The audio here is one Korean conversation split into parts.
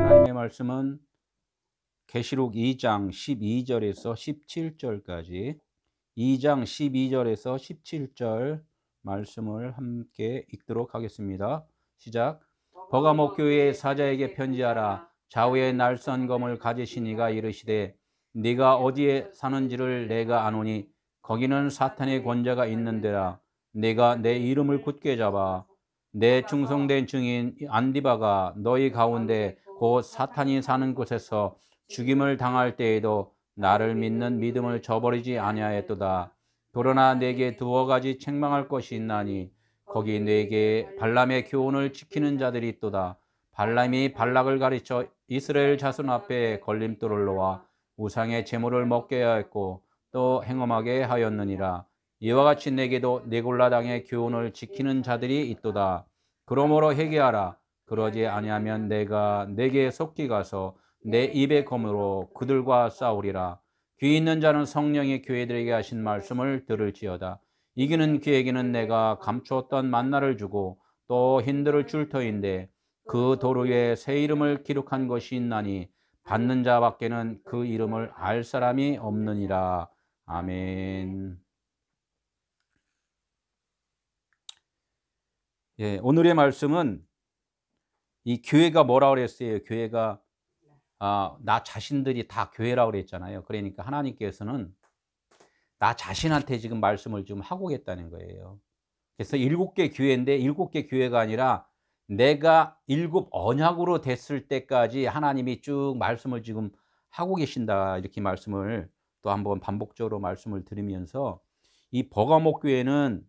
하나님의 말씀은 계시록 2장 12절에서 17절까지 2장 12절에서 17절 말씀을 함께 읽도록 하겠습니다. 시작. 버가모 교회의 사자에게 편지하라. 좌우에 날선 검을 가지신 이가 이르시되 네가 어디에 사는지를 내가 아노니 거기는 사탄의 권자가 있는 데라. 네가 내 이름을 굳게 잡아 내 충성된 증인 안디바가 너희 가운데 곧 사탄이 사는 곳에서 죽임을 당할 때에도 나를 믿는 믿음을 저버리지 아니하였도다. 그러나 내게 두어 가지 책망할 것이 있나니 거기 내게 발람의 교훈을 지키는 자들이 있도다. 발람이 발락을 가르쳐 이스라엘 자손 앞에 걸림돌을 놓아 우상의 제물을 먹게 하였고 또 행엄하게 하였느니라. 이와 같이 내게도 네골라 당의 교훈을 지키는 자들이 있도다. 그러므로 회개하라. 그러지 아니하면 내가 내게 속히 가서 내 입의 검으로 그들과 싸우리라. 귀 있는 자는 성령이 교회들에게 하신 말씀을 들을지어다. 이기는 그에게는 내가 감추었던 만나를 주고 또 힌들을 줄 터인데 그 도로에 새 이름을 기록한 것이 있나니 받는 자밖에는 그 이름을 알 사람이 없느니라. 아멘. 예, 오늘의 말씀은 이 교회가 뭐라고 그랬어요? 교회가 나 자신들이 다 교회라고 그랬잖아요. 그러니까 하나님께서는 나 자신한테 지금 말씀을 좀 하고 계시다는 거예요. 그래서 7개 교회인데 7개 교회가 아니라 내가 7 언약으로 됐을 때까지 하나님이 쭉 말씀을 지금 하고 계신다. 이렇게 말씀을 또 한번 반복적으로 말씀을 드리면서 이 버가모 교회는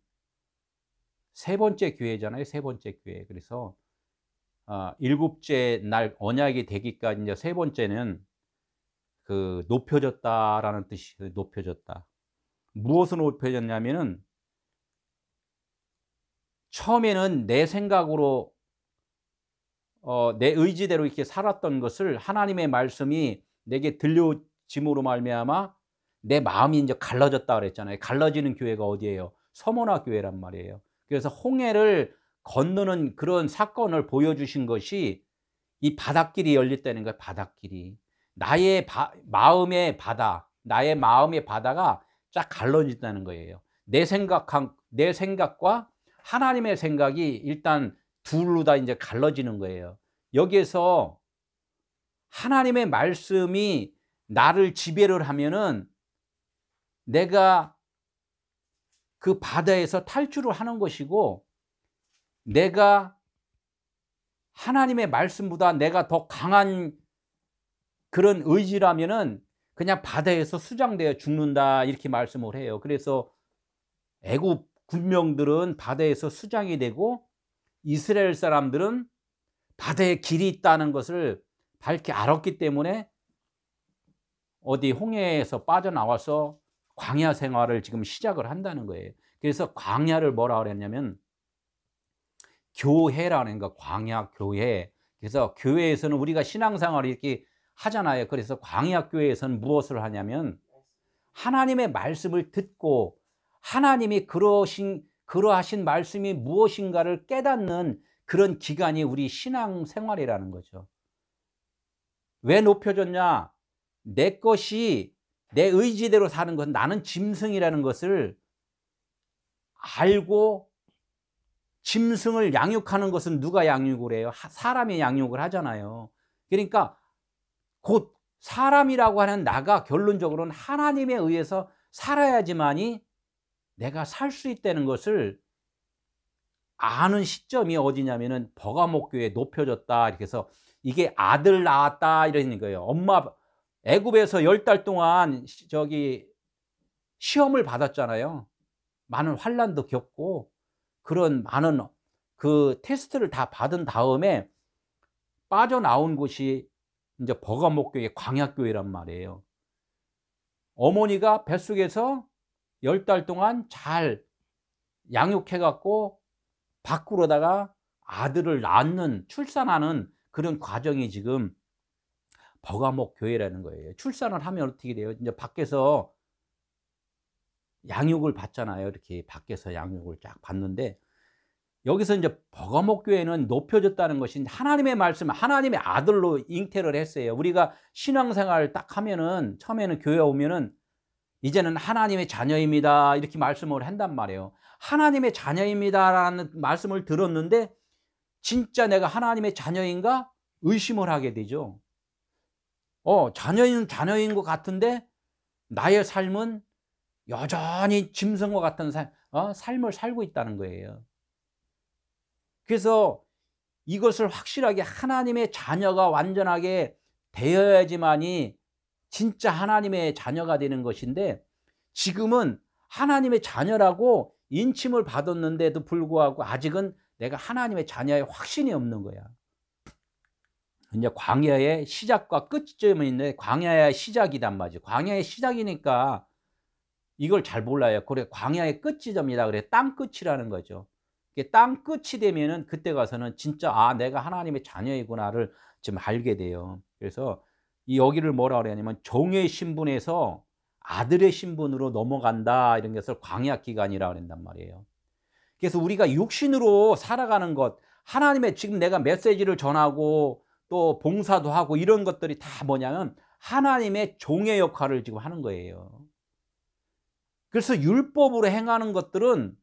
세 번째 교회잖아요. 세 번째 교회. 그래서 7째 날 언약이 되기까지 이제 세 번째는 그 높여졌다라는 뜻이 높여졌다. 무엇을 높여졌냐면은 처음에는 내 생각으로 내 의지대로 이렇게 살았던 것을 하나님의 말씀이 내게 들려짐으로 말미암아 내 마음이 이제 갈라졌다 그랬잖아요. 갈라지는 교회가 어디예요? 서머나 교회란 말이에요. 그래서 홍해를 건너는 그런 사건을 보여주신 것이 이 바닷길이 열렸다는 거예요. 바닷길이. 나의 마음의 바다, 나의 마음의 바다가 쫙 갈라진다는 거예요. 내 생각과 하나님의 생각이 일단 둘로 다 이제 갈라지는 거예요. 여기에서 하나님의 말씀이 나를 지배를 하면은 내가 그 바다에서 탈출을 하는 것이고, 내가 하나님의 말씀보다 내가 더 강한 그런 의지라면은 그냥 바다에서 수장되어 죽는다, 이렇게 말씀을 해요. 그래서 애굽 군명들은 바다에서 수장이 되고 이스라엘 사람들은 바다에 길이 있다는 것을 밝게 알았기 때문에 어디 홍해에서 빠져나와서 광야 생활을 지금 시작을 한다는 거예요. 그래서 광야를 뭐라 그랬냐면 교회라는 거, 광야 교회. 그래서 교회에서는 우리가 신앙생활을 이렇게 하잖아요. 그래서 광야 교회에서는 무엇을 하냐면 하나님의 말씀을 듣고 하나님이 그러하신 말씀이 무엇인가를 깨닫는 그런 기간이 우리 신앙생활이라는 거죠. 왜 높여졌냐? 내 것이 내 의지대로 사는 것, 나는 짐승이라는 것을 알고 짐승을 양육하는 것은 누가 양육을 해요? 사람이 양육을 하잖아요. 그러니까 곧 사람이라고 하는 나가 결론적으로는 하나님에 의해서 살아야지만이 내가 살 수 있다는 것을 아는 시점이 어디냐면은 버가모 교회에 높여졌다, 이렇게 해서 이게 아들 낳았다 이러는 거예요. 엄마 애굽에서 10달 동안 시험을 받았잖아요. 많은 환난도 겪고 그런 많은 그 테스트를 다 받은 다음에 빠져나온 곳이 이제 버가모 교회, 광야 교회란 말이에요. 어머니가 뱃속에서 10달 동안 잘 양육해 갖고 밖으로다가 아들을 낳는, 출산하는 그런 과정이 지금 버가모 교회라는 거예요. 출산을 하면 어떻게 돼요? 이제 밖에서 양육을 받잖아요. 이렇게 밖에서 양육을 쫙 받는데 여기서 이제 버가목 교회는 높여졌다는 것이 하나님의 말씀, 하나님의 아들로 잉태를 했어요. 우리가 신앙생활 딱 하면은 처음에는 교회 오면은 이제는 하나님의 자녀입니다 이렇게 말씀을 한단 말이에요. 하나님의 자녀입니다라는 말씀을 들었는데 진짜 내가 하나님의 자녀인가 의심을 하게 되죠. 자녀인 것 같은데 나의 삶은 여전히 짐승과 같은 삶을 살고 있다는 거예요. 그래서 이것을 확실하게 하나님의 자녀가 완전하게 되어야지만이 진짜 하나님의 자녀가 되는 것인데, 지금은 하나님의 자녀라고 인침을 받았는데도 불구하고 아직은 내가 하나님의 자녀의 확신이 없는 거야. 이제 광야의 시작과 끝점이 있는데 광야의 시작이란 말이죠. 광야의 시작이니까 이걸 잘 몰라요. 그래, 광야의 끝지점이다. 그래, 땅 끝이라는 거죠. 땅 끝이 되면은 그때 가서는 진짜 내가 하나님의 자녀이구나를 좀 알게 돼요. 그래서 여기를 뭐라 그러냐면 종의 신분에서 아들의 신분으로 넘어간다, 이런 것을 광야 기간이라고 그런단 말이에요. 그래서 우리가 육신으로 살아가는 것, 하나님의 지금 내가 메시지를 전하고 또 봉사도 하고 이런 것들이 다 뭐냐면 하나님의 종의 역할을 지금 하는 거예요. 그래서 율법으로 행하는 것들은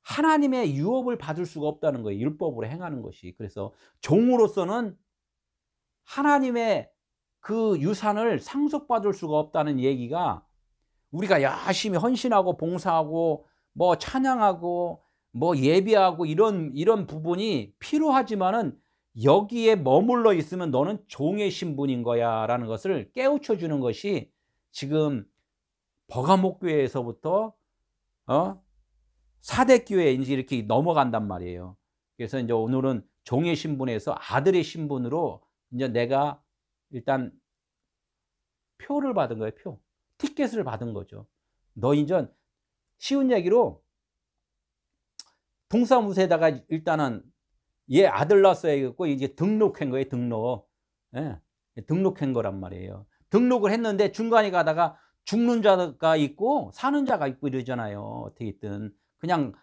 하나님의 유업을 받을 수가 없다는 거예요. 율법으로 행하는 것이. 그래서 종으로서는 하나님의 그 유산을 상속받을 수가 없다는 얘기가, 우리가 열심히 헌신하고 봉사하고 뭐 찬양하고 뭐 예배하고 이런 부분이 필요하지만은 여기에 머물러 있으면 너는 종의 신분인 거야 라는 것을 깨우쳐 주는 것이 지금 버가목 교회에서부터 사대교회에 이제 이렇게 넘어간단 말이에요. 그래서 이제 오늘은 종의 신분에서 아들의 신분으로 이제 내가 일단 표를 받은 거예요. 티켓을 받은 거죠. 너 이제 쉬운 얘기로 동사무소에다가 일단은 얘 아들 낳았어야겠고 이제 등록한 거예요. 등록한 거란 말이에요. 등록을 했는데 중간에 가다가 죽는 자가 있고 사는 자가 있고 이러잖아요. 어떻게 있든 그냥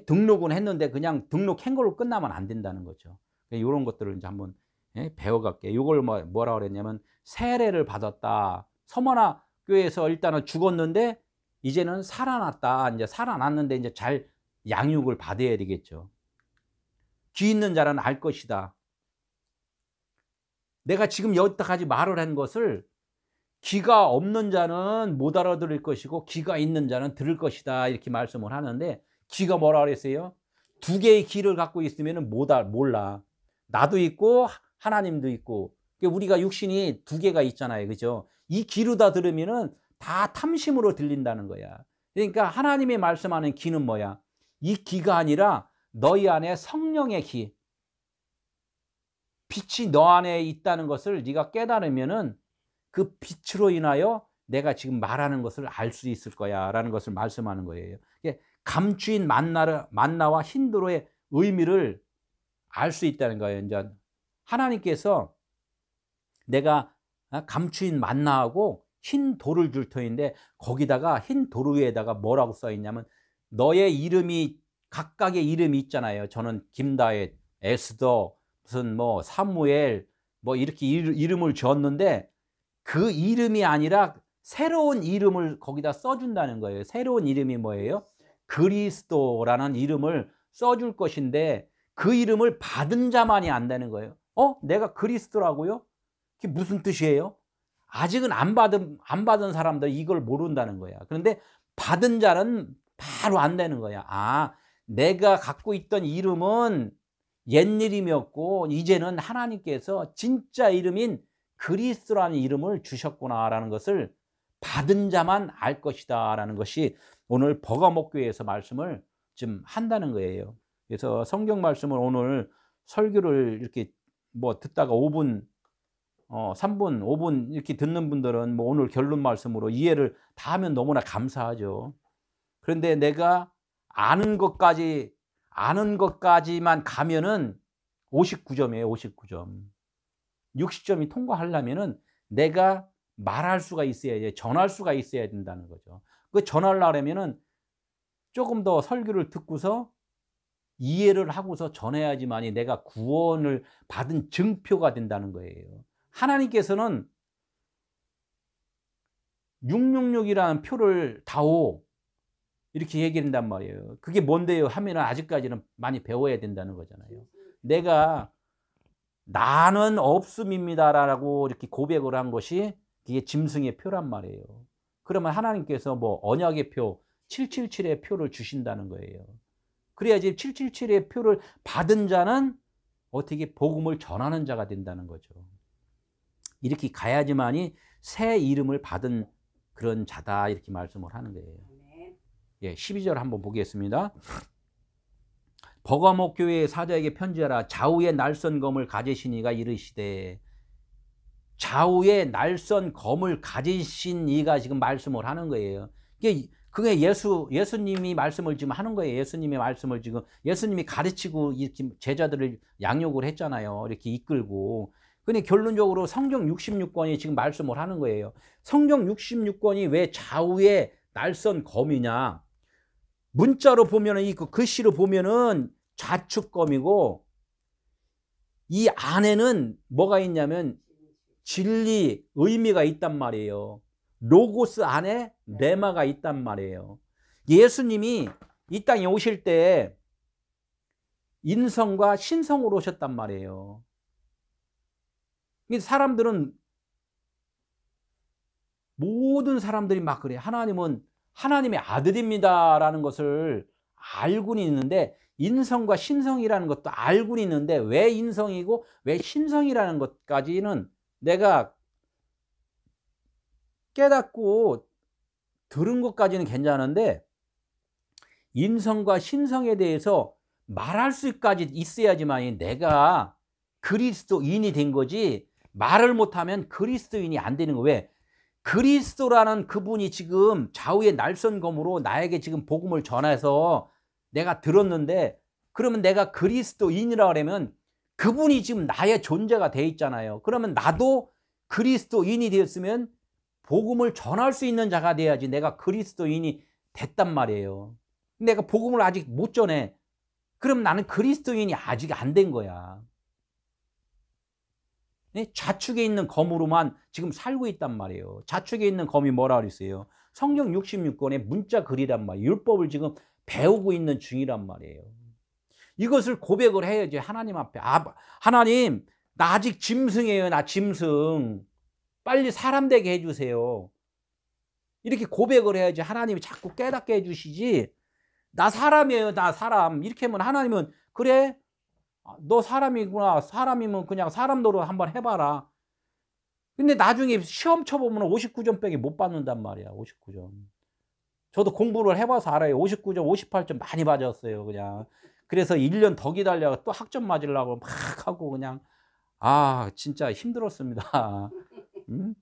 등록은 했는데 그냥 등록한 걸로 끝나면 안 된다는 거죠. 이런 것들을 이제 한번 배워갈게요. 이걸 뭐라 그랬냐면 세례를 받았다. 서머나 교회에서 일단은 죽었는데 이제는 살아났다. 이제 살아났는데 이제 잘 양육을 받아야 되겠죠. 귀 있는 자는 알 것이다. 내가 지금 여기까지 말을 한 것을 귀가 없는 자는 못 알아들을 것이고 귀가 있는 자는 들을 것이다, 이렇게 말씀을 하는데, 귀가 뭐라 그랬어요? 두 개의 귀를 갖고 있으면 몰라. 나도 있고 하나님도 있고. 우리가 육신이 두 개가 있잖아요. 그죠? 이 귀로 다 들으면은 다 탐심으로 들린다는 거야. 그러니까 하나님의 말씀하는 귀는 뭐야? 이 귀가 아니라 너희 안에 성령의 귀, 빛이 너 안에 있다는 것을 네가 깨달으면은 그 빛으로 인하여 내가 지금 말하는 것을 알 수 있을 거야 라는 것을 말씀하는 거예요. 감추인 만나와 힌두로의 의미를 알 수 있다는 거예요. 이제 하나님께서 내가 감추인 만나하고 흰 돌을 줄 터인데, 거기다가 흰 돌 위에다가 뭐라고 써 있냐면 너의 이름이, 각각의 이름이 있잖아요. 저는 김다혜, 에스더, 무슨 뭐 사무엘 뭐 이렇게 이름을 지었는데 그 이름이 아니라 새로운 이름을 거기다 써준다는 거예요. 새로운 이름이 뭐예요? 그리스도라는 이름을 써줄 것인데 그 이름을 받은 자만이 안다는 거예요. 내가 그리스도라고요? 그게 무슨 뜻이에요? 아직은 안 받은 사람들 이걸 모른다는 거야. 그런데 받은 자는 바로 안다는 거야. 내가 갖고 있던 이름은 옛 이름이었고 이제는 하나님께서 진짜 이름인 그리스도라는 이름을 주셨구나라는 것을 받은 자만 알 것이다 라는 것이 오늘 버가목 교회에서 말씀을 좀 한다는 거예요. 그래서 성경 말씀을 오늘 설교를 이렇게 뭐 듣다가 5분 3분 5분 이렇게 듣는 분들은 뭐 오늘 결론 말씀으로 이해를 다 하면 너무나 감사하죠. 그런데 내가 아는 것까지만 가면은 59점이에요. 59점. 60점이 통과하려면은 내가 말할 수가 있어야 돼. 전할 수가 있어야 된다는 거죠. 그 전하려면은 조금 더 설교를 듣고서 이해를 하고서 전해야지만이 내가 구원을 받은 증표가 된다는 거예요. 하나님께서는 666이라는 표를 다오 이렇게 얘기한단 말이에요. 그게 뭔데요 하면 아직까지는 많이 배워야 된다는 거잖아요. 내가 나는 없음입니다라고 이렇게 고백을 한 것이 이게 짐승의 표란 말이에요. 그러면 하나님께서 뭐 언약의 표 777의 표를 주신다는 거예요. 그래야지 777의 표를 받은 자는 어떻게 복음을 전하는 자가 된다는 거죠. 이렇게 가야지만이 새 이름을 받은 그런 자다 이렇게 말씀을 하는 거예요. 예, 12절 한번 보겠습니다. 버가목 교회의 사자에게 편지하라. 좌우의 날선 검을 가지신 이가 이르시되, 좌우의 날선 검을 가지신 이가 지금 말씀을 하는 거예요. 그게 예수님이 말씀을 지금 하는 거예요. 예수님의 말씀을 지금 예수님이 가르치고 이렇게 제자들을 양육을 했잖아요. 이렇게 이끌고. 근데 결론적으로 성경 66권이 지금 말씀을 하는 거예요. 성경 66권이 왜 좌우의 날선 검이냐? 문자로 보면은 이 글씨로 보면은 좌측검이고, 이 안에는 뭐가 있냐면 진리, 의미가 있단 말이에요. 로고스 안에 레마가 있단 말이에요. 예수님이 이 땅에 오실 때 인성과 신성으로 오셨단 말이에요. 사람들은, 모든 사람들이 막 그래. 하나님은 하나님의 아들입니다라는 것을 알고는 있는데, 인성과 신성이라는 것도 알고는 있는데, 왜 인성이고 왜 신성이라는 것까지는 내가 깨닫고 들은 것까지는 괜찮은데, 인성과 신성에 대해서 말할 수까지 있어야지만 내가 그리스도인이 된 거지, 말을 못하면 그리스도인이 안 되는 거예요. 왜? 그리스도라는 그분이 지금 좌우의 날선검으로 나에게 지금 복음을 전해서 내가 들었는데, 그러면 내가 그리스도인이라 그러면 그분이 지금 나의 존재가 돼 있잖아요. 그러면 나도 그리스도인이 되었으면 복음을 전할 수 있는 자가 돼야지 내가 그리스도인이 됐단 말이에요. 내가 복음을 아직 못 전해. 그럼 나는 그리스도인이 아직 안 된 거야. 좌측에 있는 검으로만 지금 살고 있단 말이에요. 좌측에 있는 검이 뭐라 그랬어요? 성경 66권의 문자 글이란 말이에요. 율법을 지금 배우고 있는 중이란 말이에요. 이것을 고백을 해야지 하나님 앞에. 하나님, 나 아직 짐승이에요. 나 짐승. 빨리 사람 되게 해주세요. 이렇게 고백을 해야지 하나님이 자꾸 깨닫게 해주시지. 나 사람이에요. 나 사람. 이렇게 하면 하나님은, 그래? 너 사람이구나. 사람이면 그냥 사람 노릇 한번 해봐라. 근데 나중에 시험 쳐보면 59점 빼기 못 받는단 말이야. 59점. 저도 공부를 해봐서 알아요. 59점, 58점 많이 맞았어요. 그냥. 그래서 1년 더 기다려서 또 학점 맞으려고 막 하고 그냥, 진짜 힘들었습니다. 응?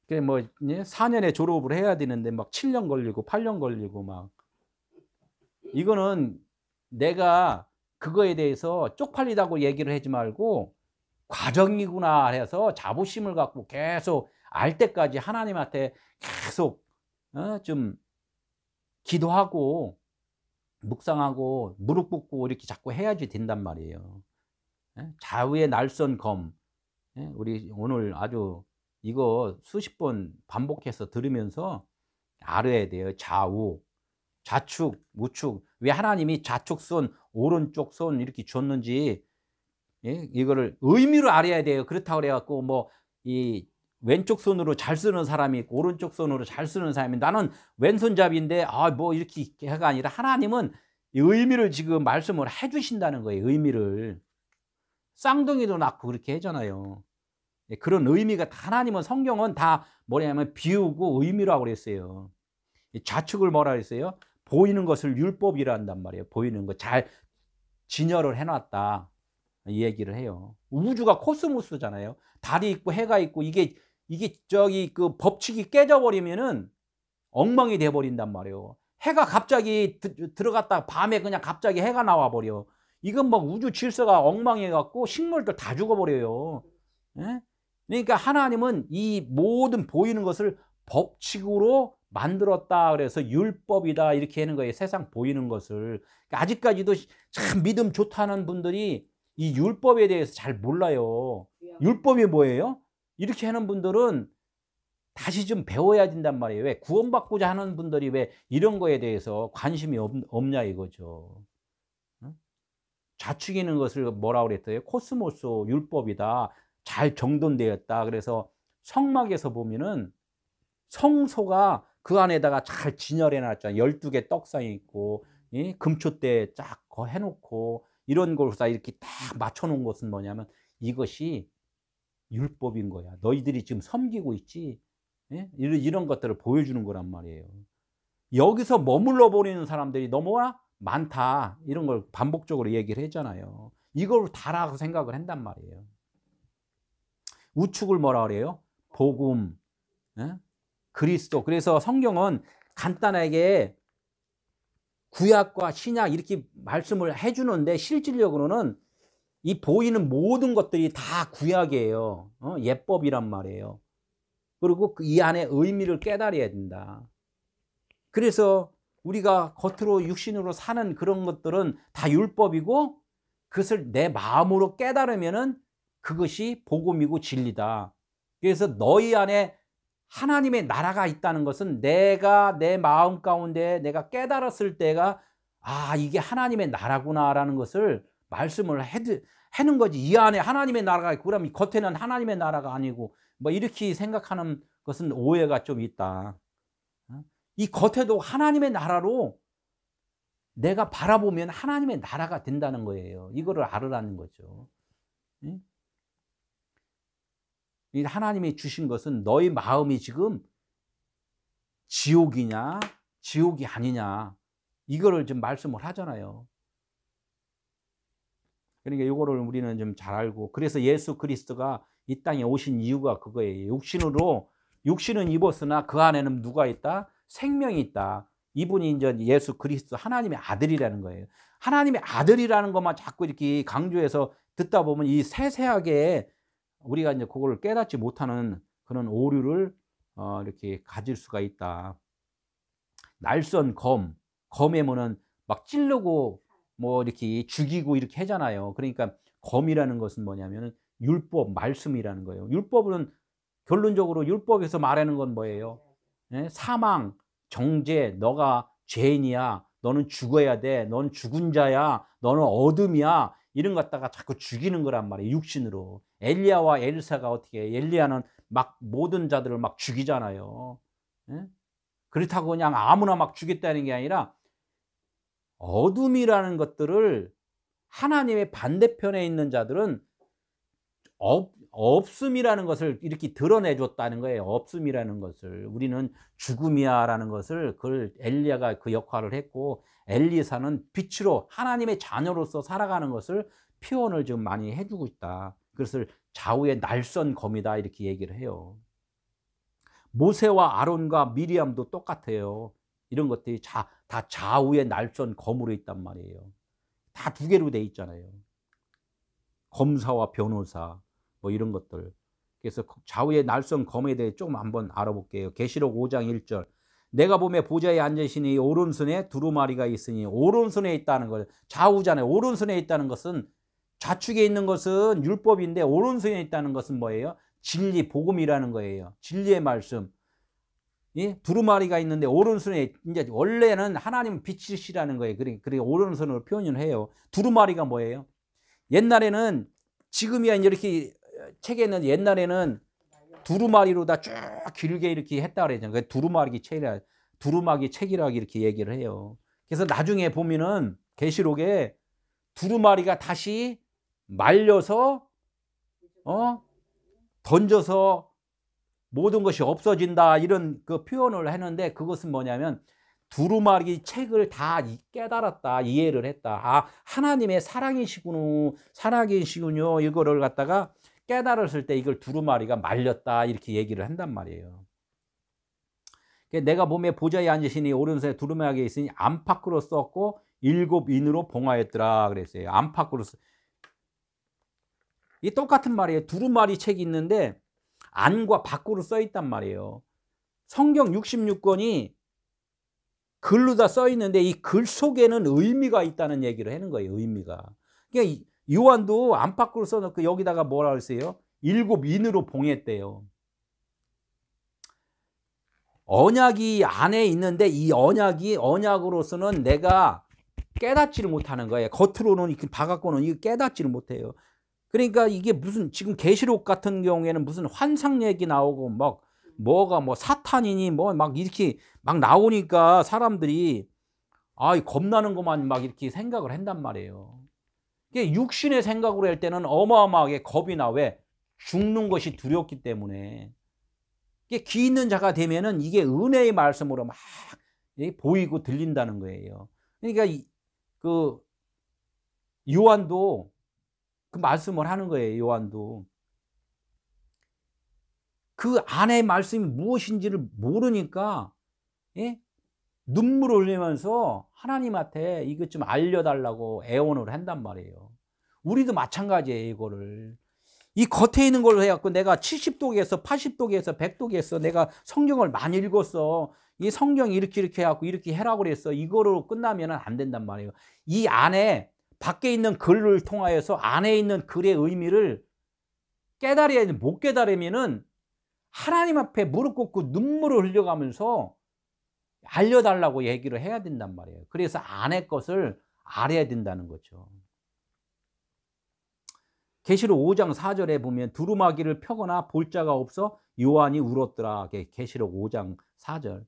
그래, 뭐, 4년에 졸업을 해야 되는데 막 7년 걸리고 8년 걸리고 막. 이거는 내가 그거에 대해서 쪽팔리다고 얘기를 하지 말고 과정이구나 해서 자부심을 갖고 계속 알 때까지 하나님한테 계속 좀 기도하고 묵상하고 무릎 꿇고 이렇게 자꾸 해야지 된단 말이에요. 좌우의 날선 검. 우리 오늘 아주 이거 수십 번 반복해서 들으면서 알아야 돼요. 좌우, 좌측, 우측. 왜 하나님이 좌측 손, 오른쪽 손 이렇게 줬는지, 이거를 의미로 알아야 돼요. 그렇다고 그래갖고 뭐 이 왼쪽 손으로 잘 쓰는 사람이 있고 오른쪽 손으로 잘 쓰는 사람이, 나는 왼손잡이인데 뭐 이렇게 해가 아니라 하나님은 이 의미를 지금 말씀을 해주신다는 거예요. 의미를. 쌍둥이도 낳고 그렇게 하잖아요. 그런 의미가 하나님은, 성경은 다 뭐냐면 비유고 의미라고 그랬어요. 좌측을 뭐라 그랬어요? 보이는 것을 율법이라 한단 말이에요. 보이는 거 잘 진열을 해놨다 이 얘기를 해요. 우주가 코스모스잖아요. 달이 있고 해가 있고, 이게 저기 그 법칙이 깨져버리면은 엉망이 돼버린단 말이에요. 해가 갑자기 들어갔다 밤에 그냥 갑자기 해가 나와버려. 이건 뭐 우주 질서가 엉망해갖고 식물들 다 죽어버려요. 그러니까 하나님은 이 모든 보이는 것을 법칙으로 만들었다 그래서 율법이다 이렇게 하는 거예요. 세상 보이는 것을. 그러니까 아직까지도 참 믿음 좋다는 분들이 이 율법에 대해서 잘 몰라요. 율법이 뭐예요? 이렇게 하는 분들은 다시 좀 배워야 된단 말이에요. 왜 구원받고자 하는 분들이 왜 이런 거에 대해서 관심이 없냐 이거죠. 자축이는 것을 뭐라고 그랬어요? 코스모스 율법이다. 잘 정돈되었다. 그래서 성막에서 보면은 성소가 그 안에다가 잘 진열해 놨잖아요. 12개 떡상이 있고, 금초대 쫙 해놓고, 이런 걸다 이렇게 딱 맞춰 놓은 것은 뭐냐면 이것이 율법인 거야. 너희들이 지금 섬기고 있지. 이런 것들을 보여주는 거란 말이에요. 여기서 머물러 버리는 사람들이 너무 많다. 이런 걸 반복적으로 얘기를 했잖아요. 이걸 다라고 생각을 한단 말이에요. 우측을 뭐라 그래요? 복음, 그리스도. 그래서 성경은 간단하게 구약과 신약 이렇게 말씀을 해주는데 실질적으로는 이 보이는 모든 것들이 다 구약이에요. 예법이란 말이에요. 그리고 이 안에 의미를 깨달아야 된다. 그래서 우리가 겉으로 육신으로 사는 그런 것들은 다 율법이고 그것을 내 마음으로 깨달으면은 그것이 복음이고 진리다. 그래서 너희 안에 하나님의 나라가 있다는 것은 내가 내 마음 가운데 내가 깨달았을 때가 아 이게 하나님의 나라구나라는 것을 말씀을 하는 거지. 이 안에 하나님의 나라가 있고 그러면 겉에는 하나님의 나라가 아니고 뭐 이렇게 생각하는 것은 오해가 좀 있다. 이 겉에도 하나님의 나라로 내가 바라보면 하나님의 나라가 된다는 거예요. 이거를 알으라는 거죠. 이 하나님이 주신 것은 너희 마음이 지금 지옥이냐 지옥이 아니냐 이거를 좀 말씀을 하잖아요. 그러니까 이거를 우리는 좀 잘 알고 그래서 예수 그리스도가 이 땅에 오신 이유가 그거예요. 육신은 입었으나 그 안에는 누가 있다? 생명이 있다. 이분이 이제 예수 그리스도 하나님의 아들이라는 거예요. 하나님의 아들이라는 것만 자꾸 이렇게 강조해서 듣다 보면 이 세세하게 우리가 이제 그걸 깨닫지 못하는 그런 오류를 이렇게 가질 수가 있다. 날선 검에 뭐는 막 찌르고 뭐 이렇게 죽이고 이렇게 하잖아요. 그러니까 검이라는 것은 뭐냐면은 율법, 말씀이라는 거예요. 율법은 결론적으로 율법에서 말하는 건 뭐예요? 사망, 정죄, 너가 죄인이야. 너는 죽어야 돼. 넌 죽은 자야. 너는 어둠이야. 이런 것 갖다가 자꾸 죽이는 거란 말이에요. 육신으로. 엘리야와 엘사가 어떻게 해? 엘리야는 막 모든 자들을 막 죽이잖아요. 그렇다고 그냥 아무나 막 죽였다는 게 아니라 어둠이라는 것들을 하나님의 반대편에 있는 자들은 없음이라는 것을 이렇게 드러내줬다는 거예요. 없음이라는 것을. 우리는 죽음이야라는 것을 그걸 엘리야가 그 역할을 했고 엘리사는 빛으로 하나님의 자녀로서 살아가는 것을 표현을 좀 많이 해주고 있다. 그것을 좌우의 날선 검이다 이렇게 얘기를 해요. 모세와 아론과 미리암도 똑같아요. 이런 것들이 다 좌우의 날선 검으로 있단 말이에요. 다 두 개로 돼 있잖아요. 검사와 변호사 뭐 이런 것들. 그래서 좌우의 날선 검에 대해 조금 한번 알아볼게요. 계시록 5장 1절. 내가 보매 보좌에 앉으시니 오른손에 두루마리가 있으니 오른손에 있다는 거예요. 좌우잖아요. 오른손에 있다는 것은 좌측에 있는 것은 율법인데 오른손에 있다는 것은 뭐예요? 진리, 복음이라는 거예요. 진리의 말씀. 두루마리가 있는데 오른손에 이제 원래는 하나님 빛이시라는 거예요. 그러니까 오른손으로 표현을 해요. 두루마리가 뭐예요? 옛날에는 지금이야 이렇게 책에는 옛날에는 두루마리로 다 쭉 길게 이렇게 했다 그러잖아요. 두루마기 책이라고 이렇게 얘기를 해요. 그래서 나중에 보면은 계시록에 두루마리가 다시 말려서 던져서 모든 것이 없어진다 이런 그 표현을 했는데 그것은 뭐냐면 두루마리 책을 다 깨달았다 이해를 했다. 아 하나님의 사랑이시군요 이거를 갖다가 깨달았을 때 이걸 두루마리가 말렸다 이렇게 얘기를 한단 말이에요. 내가 몸에 보좌에 앉으시니 오른손에 두루마리가 있으니 안팎으로 썼고 7인으로 봉하였더라 그랬어요. 안팎으로 이 똑같은 말이에요. 두루마리 책이 있는데 안과 밖으로 써 있단 말이에요. 성경 66권이 글로 다 써 있는데 이 글 속에는 의미가 있다는 얘기를 하는 거예요. 의미가. 그러니까 요한도 안팎으로 써놓고 여기다가 뭐라 그랬어요? 7인으로 봉했대요. 언약이 안에 있는데 이 언약으로서는 내가 깨닫지를 못하는 거예요. 겉으로는 이렇게 봐갖고는 이거 깨닫지를 못해요. 그러니까 이게 무슨 지금 계시록 같은 경우에는 무슨 환상 얘기 나오고 막 뭐가 뭐 사탄이니 뭐 막 이렇게 막 나오니까 사람들이 겁나는 것만 막 이렇게 생각을 한단 말이에요. 이게 육신의 생각으로 할 때는 어마어마하게 겁이 나. 왜? 죽는 것이 두렵기 때문에. 이게 기 있는 자가 되면은 이게 은혜의 말씀으로 막 보이고 들린다는 거예요. 그러니까 그 요한도 그 말씀을 하는 거예요. 요한도 그 안의 말씀이 무엇인지를 모르니까 눈물을 흘리면서 하나님한테 이것 좀 알려달라고 애원을 한단 말이에요. 우리도 마찬가지예요. 이거를 이 겉에 있는 걸로 해갖고 내가 70독에서 80독에서 100독에서 내가 성경을 많이 읽었어. 이 성경이 이렇게 해갖고 이렇게 해라고 그랬어. 이거로 끝나면 안 된단 말이에요. 이 안에 밖에 있는 글을 통하여서 안에 있는 글의 의미를 깨달아야 돼. 못 깨달으면은 하나님 앞에 무릎 꿇고 눈물을 흘려가면서 알려달라고 얘기를 해야 된단 말이에요. 그래서 안의 것을 알아야 된다는 거죠. 계시록 5장 4절에 보면 두루마기를 펴거나 볼 자가 없어 요한이 울었더라. 계시록 5장 4절.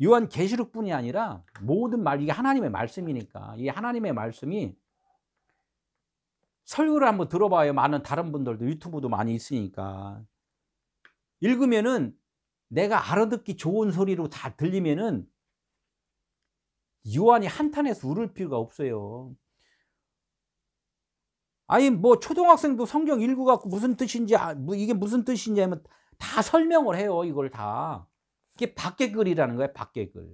요한 계시록뿐이 아니라 모든 말, 이게 하나님의 말씀이니까 이 하나님의 말씀이 설교를 한번 들어봐요. 많은 다른 분들도 유튜브도 많이 있으니까 읽으면은 내가 알아듣기 좋은 소리로 다 들리면은 요한이 한탄해서 울을 필요가 없어요. 아니 뭐 초등학생도 성경 읽어갖고 무슨 뜻인지 이게 무슨 뜻인지 하면 다 설명을 해요. 이걸 다. 이게 밖의 글이라는 거예요. 밖의 글.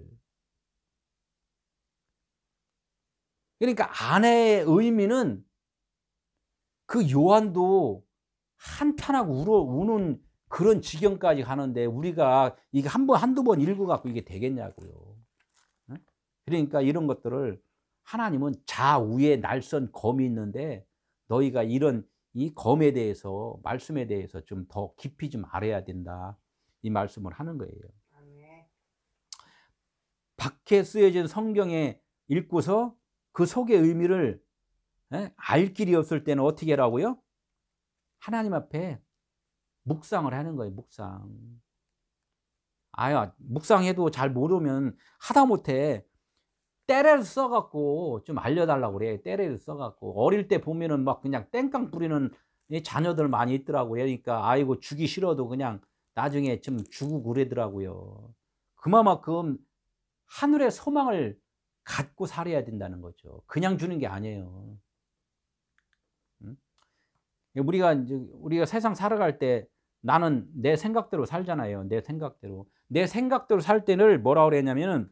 그러니까 안의 의미는 그 요한도 한탄하고 우는 그런 지경까지 가는데 우리가 이게 한두 번 읽어갖고 이게 되겠냐고요. 그러니까 이런 것들을 하나님은 좌우에 날선 검이 있는데 너희가 이런 이 검에 대해서 말씀에 대해서 좀 더 깊이 좀 알아야 된다. 이 말씀을 하는 거예요. 밖에 쓰여진 성경에 읽고서 그 속의 의미를 알 길이 없을 때는 어떻게 하라고요? 하나님 앞에 묵상을 하는 거예요. 묵상해도 잘 모르면 하다못해 때레를 써갖고 좀 알려달라고 그래. 때레를 써갖고 어릴 때 보면은 막 그냥 땡깡 부리는 자녀들 많이 있더라고요. 그러니까 아이고 주기 싫어도 그냥 나중에 좀 주고 그러더라고요. 그만큼 하늘의 소망을 갖고 살아야 된다는 거죠. 그냥 주는 게 아니에요. 우리가 세상 살아갈 때 나는 내 생각대로 살잖아요. 내 생각대로 살 때를 뭐라고 그랬냐면은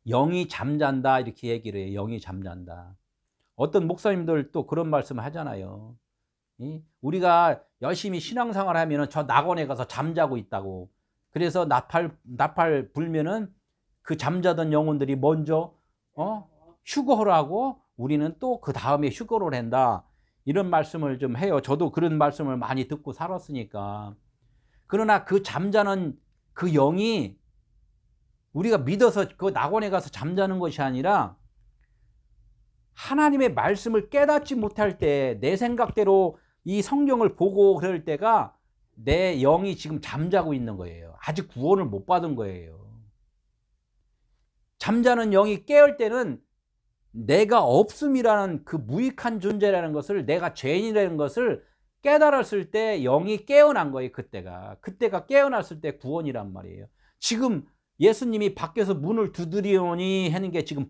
영이 잠잔다 이렇게 얘기를 해요. 영이 잠잔다. 어떤 목사님들 또 그런 말씀을 하잖아요. 우리가 열심히 신앙생활 하면은 저 낙원에 가서 잠자고 있다고. 그래서 나팔 불면은 그 잠자던 영혼들이 먼저 휴거를 하고 우리는 또 그 다음에 휴거를 한다. 이런 말씀을 좀 해요. 저도 그런 말씀을 많이 듣고 살았으니까. 그러나 그 잠자는 그 영이 우리가 믿어서 그 낙원에 가서 잠자는 것이 아니라 하나님의 말씀을 깨닫지 못할 때 내 생각대로 이 성경을 보고 그럴 때가 내 영이 지금 잠자고 있는 거예요. 아직 구원을 못 받은 거예요. 잠자는 영이 깨울 때는 내가 없음이라는 그 무익한 존재라는 것을, 내가 죄인이라는 것을 깨달았을 때 영이 깨어난 거예요. 그때가 깨어났을 때 구원이란 말이에요. 지금 예수님이 밖에서 문을 두드리오니 하는 게 지금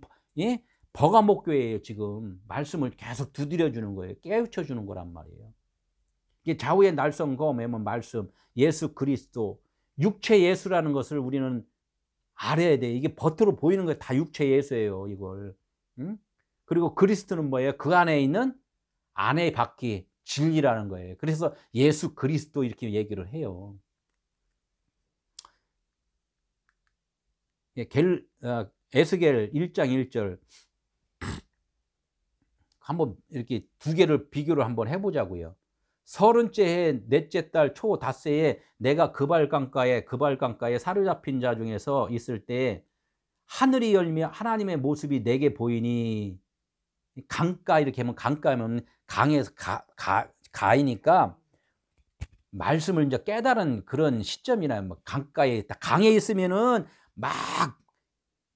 버가목교예요. 지금 말씀을 계속 두드려 주는 거예요. 깨우쳐 주는 거란 말이에요. 이게 좌우의 날선 검이면 말씀, 예수 그리스도, 육체 예수라는 것을 우리는 알아야 돼. 이게 겉으로 보이는 게 다 육체 예수예요. 이걸. 그리고 그리스도는 뭐예요? 그 안에 있는 안의 바퀴, 진리라는 거예요. 그래서 예수 그리스도 이렇게 얘기를 해요. 에스겔 1장 1절 한번 이렇게 두 개를 비교를 한번 해보자고요. 30째 해 넷째 달 초 닷새에 내가 그발강가에 사로잡힌 자 중에서 있을 때 하늘이 열며 하나님의 모습이 내게 보이니, 강가 이렇게 하면 강가면 강에서 가이니까 말씀을 이제 깨달은 그런 시점이나 뭐 강에 있으면은 막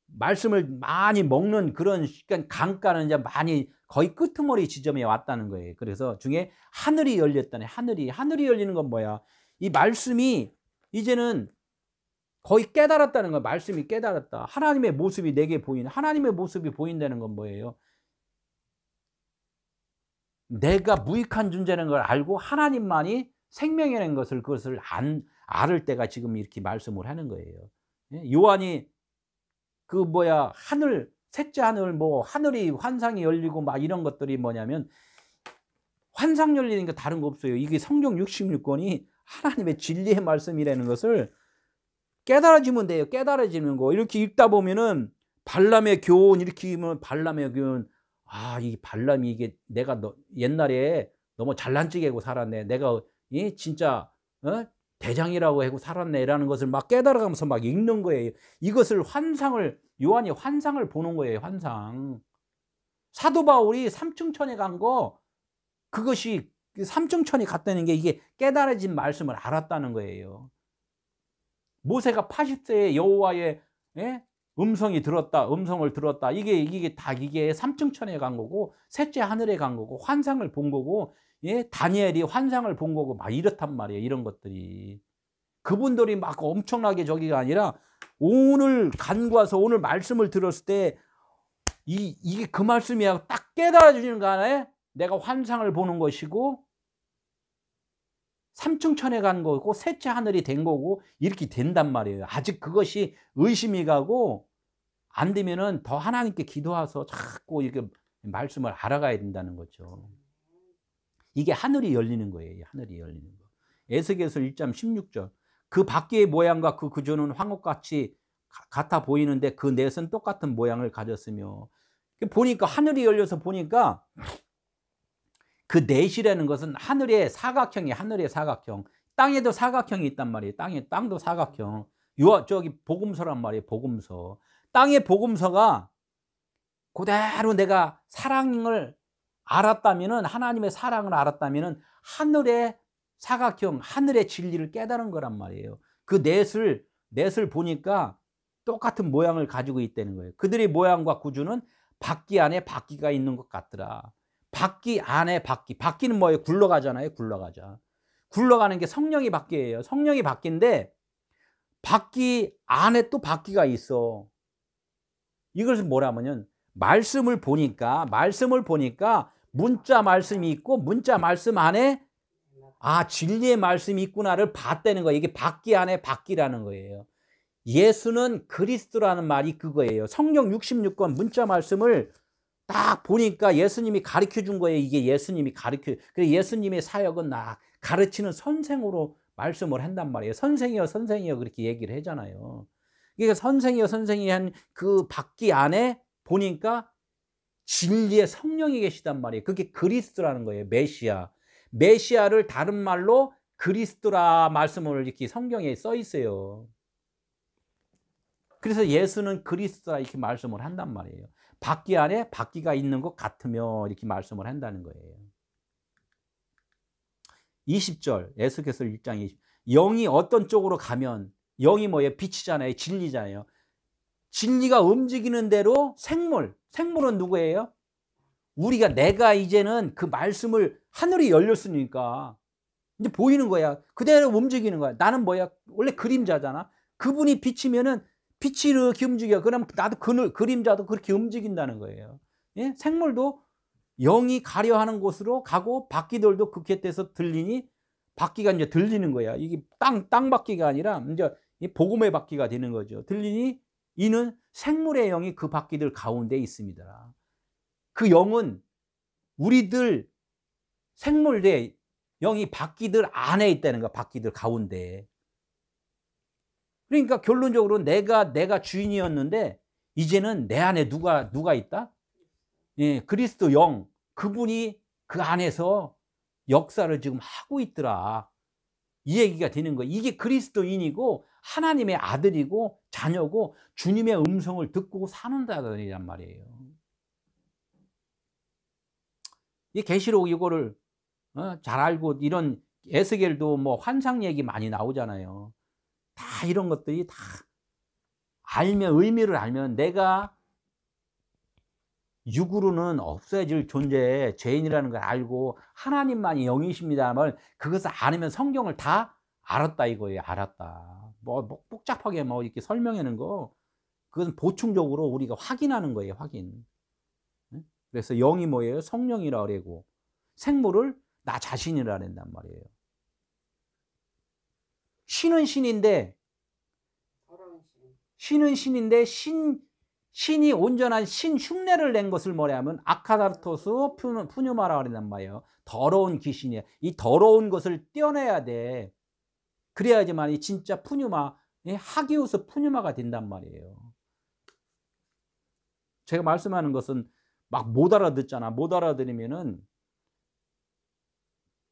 말씀을 많이 먹는 그런, 그러니까 강가는 이제 많이 거의 끄트머리 지점에 왔다는 거예요. 그래서 중에 하늘이 열렸다네. 하늘이 열리는 건 뭐야? 이 말씀이 이제는 거의 깨달았다는 거야. 말씀이 깨달았다. 하나님의 모습이 내게 보이는, 하나님의 모습이 보인다는 건 뭐예요? 내가 무익한 존재라는 걸 알고 하나님만이 생명이라는 것을, 그것을 알을 때가 지금 이렇게 말씀을 하는 거예요. 요한이 셋째 하늘, 하늘이 환상이 열리고 막 이런 것들이 뭐냐면, 환상 열리는 게 다른 거 없어요. 이게 성경 66권이 하나님의 진리의 말씀이라는 것을 깨달아지면 돼요. 깨달아지는 거. 이렇게 읽다 보면은 발람의 교훈 이렇게 읽으면 발람의 교훈, 이 발람이 이게 내가 옛날에 너무 잘난찌게 하고 살았네. 내가 진짜 대장이라고 하고 살았네라는 것을 막 깨달아가면서 막 읽는 거예요. 이것을 요한이 환상을 보는 거예요. 환상. 사도 바울이 삼층천에 간 거, 그것이 삼층천에 갔다는 게 이게 깨달아진 말씀을 알았다는 거예요. 모세가 80세에 여호와의 음성을 들었다. 이게 삼층천에 간 거고, 셋째 하늘에 간 거고, 환상을 본 거고, 다니엘이 환상을 본 거고, 막 이렇단 말이에요. 이런 것들이. 그분들이 막 엄청나게 저기가 아니라, 오늘 간과서 오늘 말씀을 들었을 때 이게 그 말씀이야 딱 깨달아지는 거 안에 내가 환상을 보는 것이고, 삼층천에 간 거고, 셋째 하늘이 된 거고, 이렇게 된단 말이에요. 아직 그것이 의심이 가고, 안 되면은 더 하나님께 기도해서 자꾸 이렇게 말씀을 알아가야 된다는 거죠. 이게 하늘이 열리는 거예요. 하늘이 열리는 거. 에스겔서 1장 16절. 그 밖의 모양과 그 구조는 황옥같이 같아 보이는데 그 넷은 똑같은 모양을 가졌으며, 보니까 하늘이 열려서 보니까 그 넷이라는 것은 하늘의 사각형. 땅에도 사각형이 있단 말이에요. 땅도 사각형. 저기 복음서란 말이에요. 복음서. 땅의 복음서가 그대로 내가 사랑을 알았다면은, 하나님의 사랑을 알았다면은 하늘의 사각형, 하늘의 진리를 깨달은 거란 말이에요. 그 넷을 보니까 똑같은 모양을 가지고 있다는 거예요. 그들의 모양과 구조는 바퀴 안에 바퀴가 있는 것 같더라. 바퀴 안에 바퀴는 뭐예요? 굴러가잖아요. 굴러가는 게 성령이 바퀴예요. 성령이 바퀴인데 바퀴 안에 또 바퀴가 있어. 이것을 뭐라면은, 말씀을 보니까 문자 말씀이 있고, 문자 말씀 안에 진리의 말씀이 있구나를 봤다는 거예요. 이게 바퀴 안에 바퀴라는 거예요. 예수는 그리스도라는 말이 그거예요. 성경 66권 문자 말씀을 딱 보니까 예수님이 가르쳐 준 거예요. 이게 예수님이 그래서 예수님의 사역은 가르치는 선생으로 말씀을 한단 말이에요. 선생이여 그렇게 얘기를 하잖아요. 그러니까 선생이 한 그 바퀴 안에 보니까 진리의 성령이 계시단 말이에요. 그게 그리스도라는 거예요. 메시아를 다른 말로 그리스도라 말씀을 이렇게 성경에 써 있어요. 그래서 예수는 그리스도라 이렇게 말씀을 한단 말이에요. 바퀴 안에 바퀴가 있는 것 같으며 이렇게 말씀을 한다는 거예요. 20절 에스겔서 1장 20. 영이 어떤 쪽으로 가면, 영이 뭐예요? 빛이잖아요. 진리잖아요. 진리가 움직이는 대로 생물은 누구예요? 내가 이제는 그 말씀을, 하늘이 열렸으니까 이제 보이는 거야. 그대로 움직이는 거야. 나는 뭐야? 원래 그림자잖아. 그분이 빛이면은 빛이 이렇게 움직여. 그럼 나도 그림자도 그렇게 움직인다는 거예요. 생물도 영이 가려 하는 곳으로 가고, 바퀴들도 그렇게 돼서 들리니, 바퀴가 이제 들리는 거야. 이게 땅 바퀴가 아니라 이제 복음의 바퀴가 되는 거죠. 들리니 이는 생물의 영이 그 바퀴들 가운데 있습니다. 그 영은 우리들 생물대 영이 바퀴들 안에 있다는 거야. 바퀴들 가운데. 그러니까 결론적으로 내가 주인이었는데 이제는 내 안에 누가 있다? 예, 그리스도 영. 그분이 그 안에서 역사를 지금 하고 있더라. 이 얘기가 되는 거예요. 이게 그리스도인이고 하나님의 아들이고 자녀고 주님의 음성을 듣고 사는다는 말이에요. 이 계시록 이거를 잘 알고, 이런 에스겔도 뭐 환상 얘기 많이 나오잖아요. 다 이런 것들이 다 알면, 의미를 알면 내가 육으로는 없어질 존재, 죄인이라는 걸 알고 하나님만이 영이십니다만 그것을 알으면 성경을 다 알았다 이거예요. 알았다. 뭐 복잡하게 뭐 이렇게 설명하는 거, 그건 보충적으로 우리가 확인하는 거예요. 확인. 그래서 영이 뭐예요? 성령이라 그러고 생물을 나 자신이라 그런단 말이에요. 신은 신인데 신이 온전한 신 흉내를 낸 것을 뭐냐면 아카다르토스 푸뉴마라 그런단 말이에요. 더러운 귀신이에요. 이 더러운 것을 떼어내야 돼. 그래야지만 이 진짜 푸뉴마, 하기우스 푸뉴마가 된단 말이에요. 제가 말씀하는 것은 막 못 알아듣잖아. 못 알아들으면은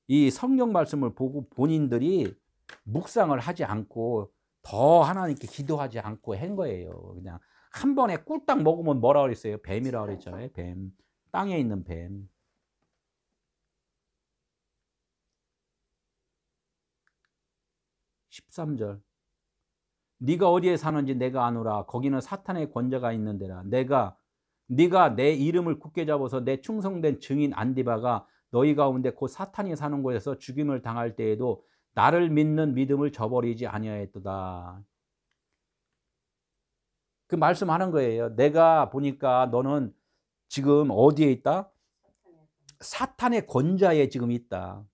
이 성경 말씀을 보고 본인들이 묵상을 하지 않고 더 하나님께 기도하지 않고 한 거예요. 그냥 한 번에 꿀딱 먹으면 뭐라 그랬어요? 뱀이라 그랬잖아요. 뱀. 땅에 있는 뱀. 13절. 네가 어디에 사는지 내가 아노라. 거기는 사탄의 권자가 있는 데라. 네가 내 이름을 굳게 잡아서 내 충성된 증인 안디바가 너희 가운데 곧 사탄이 사는 곳에서 죽임을 당할 때에도 나를 믿는 믿음을 저버리지 아니하였도다. 그 말씀하는 거예요. 내가 보니까 너는 지금 어디에 있다? 사탄의 권자에 지금 있다.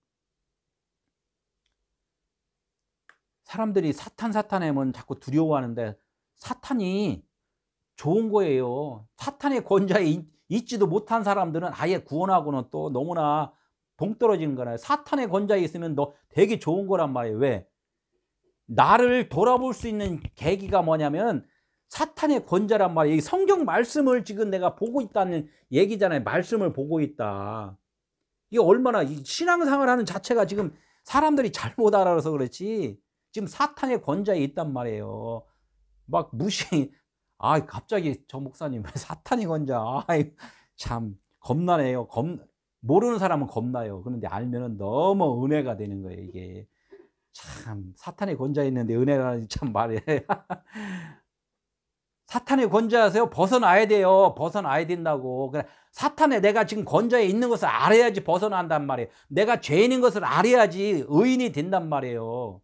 사람들이 사탄 하면 자꾸 두려워하는데 사탄이 좋은 거예요. 사탄의 권자에 있지도 못한 사람들은 아예 구원하고는 또 너무나 동떨어지는 거잖아요. 사탄의 권자에 있으면 너 되게 좋은 거란 말이에요. 왜? 나를 돌아볼 수 있는 계기가 뭐냐면 사탄의 권자란 말이에요. 성경 말씀을 지금 내가 보고 있다는 얘기잖아요. 말씀을 보고 있다. 이게 얼마나 신앙생활 하는 자체가 지금 사람들이 잘못 알아서 그렇지 지금 사탄의 권자에 있단 말이에요. 막 무시, 갑자기 저 목사님 왜 사탄의 권자, 참 겁나네요. 모르는 사람은 겁나요. 그런데 알면은 너무 은혜가 되는 거예요. 이게 참 사탄의 권자에 있는데 은혜라는 참 말이에요. 사탄의 권자에서 벗어나야 돼요. 벗어나야 된다고. 사탄에 내가 지금 권자에 있는 것을 알아야지 벗어난단 말이에요. 내가 죄인인 것을 알아야지 의인이 된단 말이에요.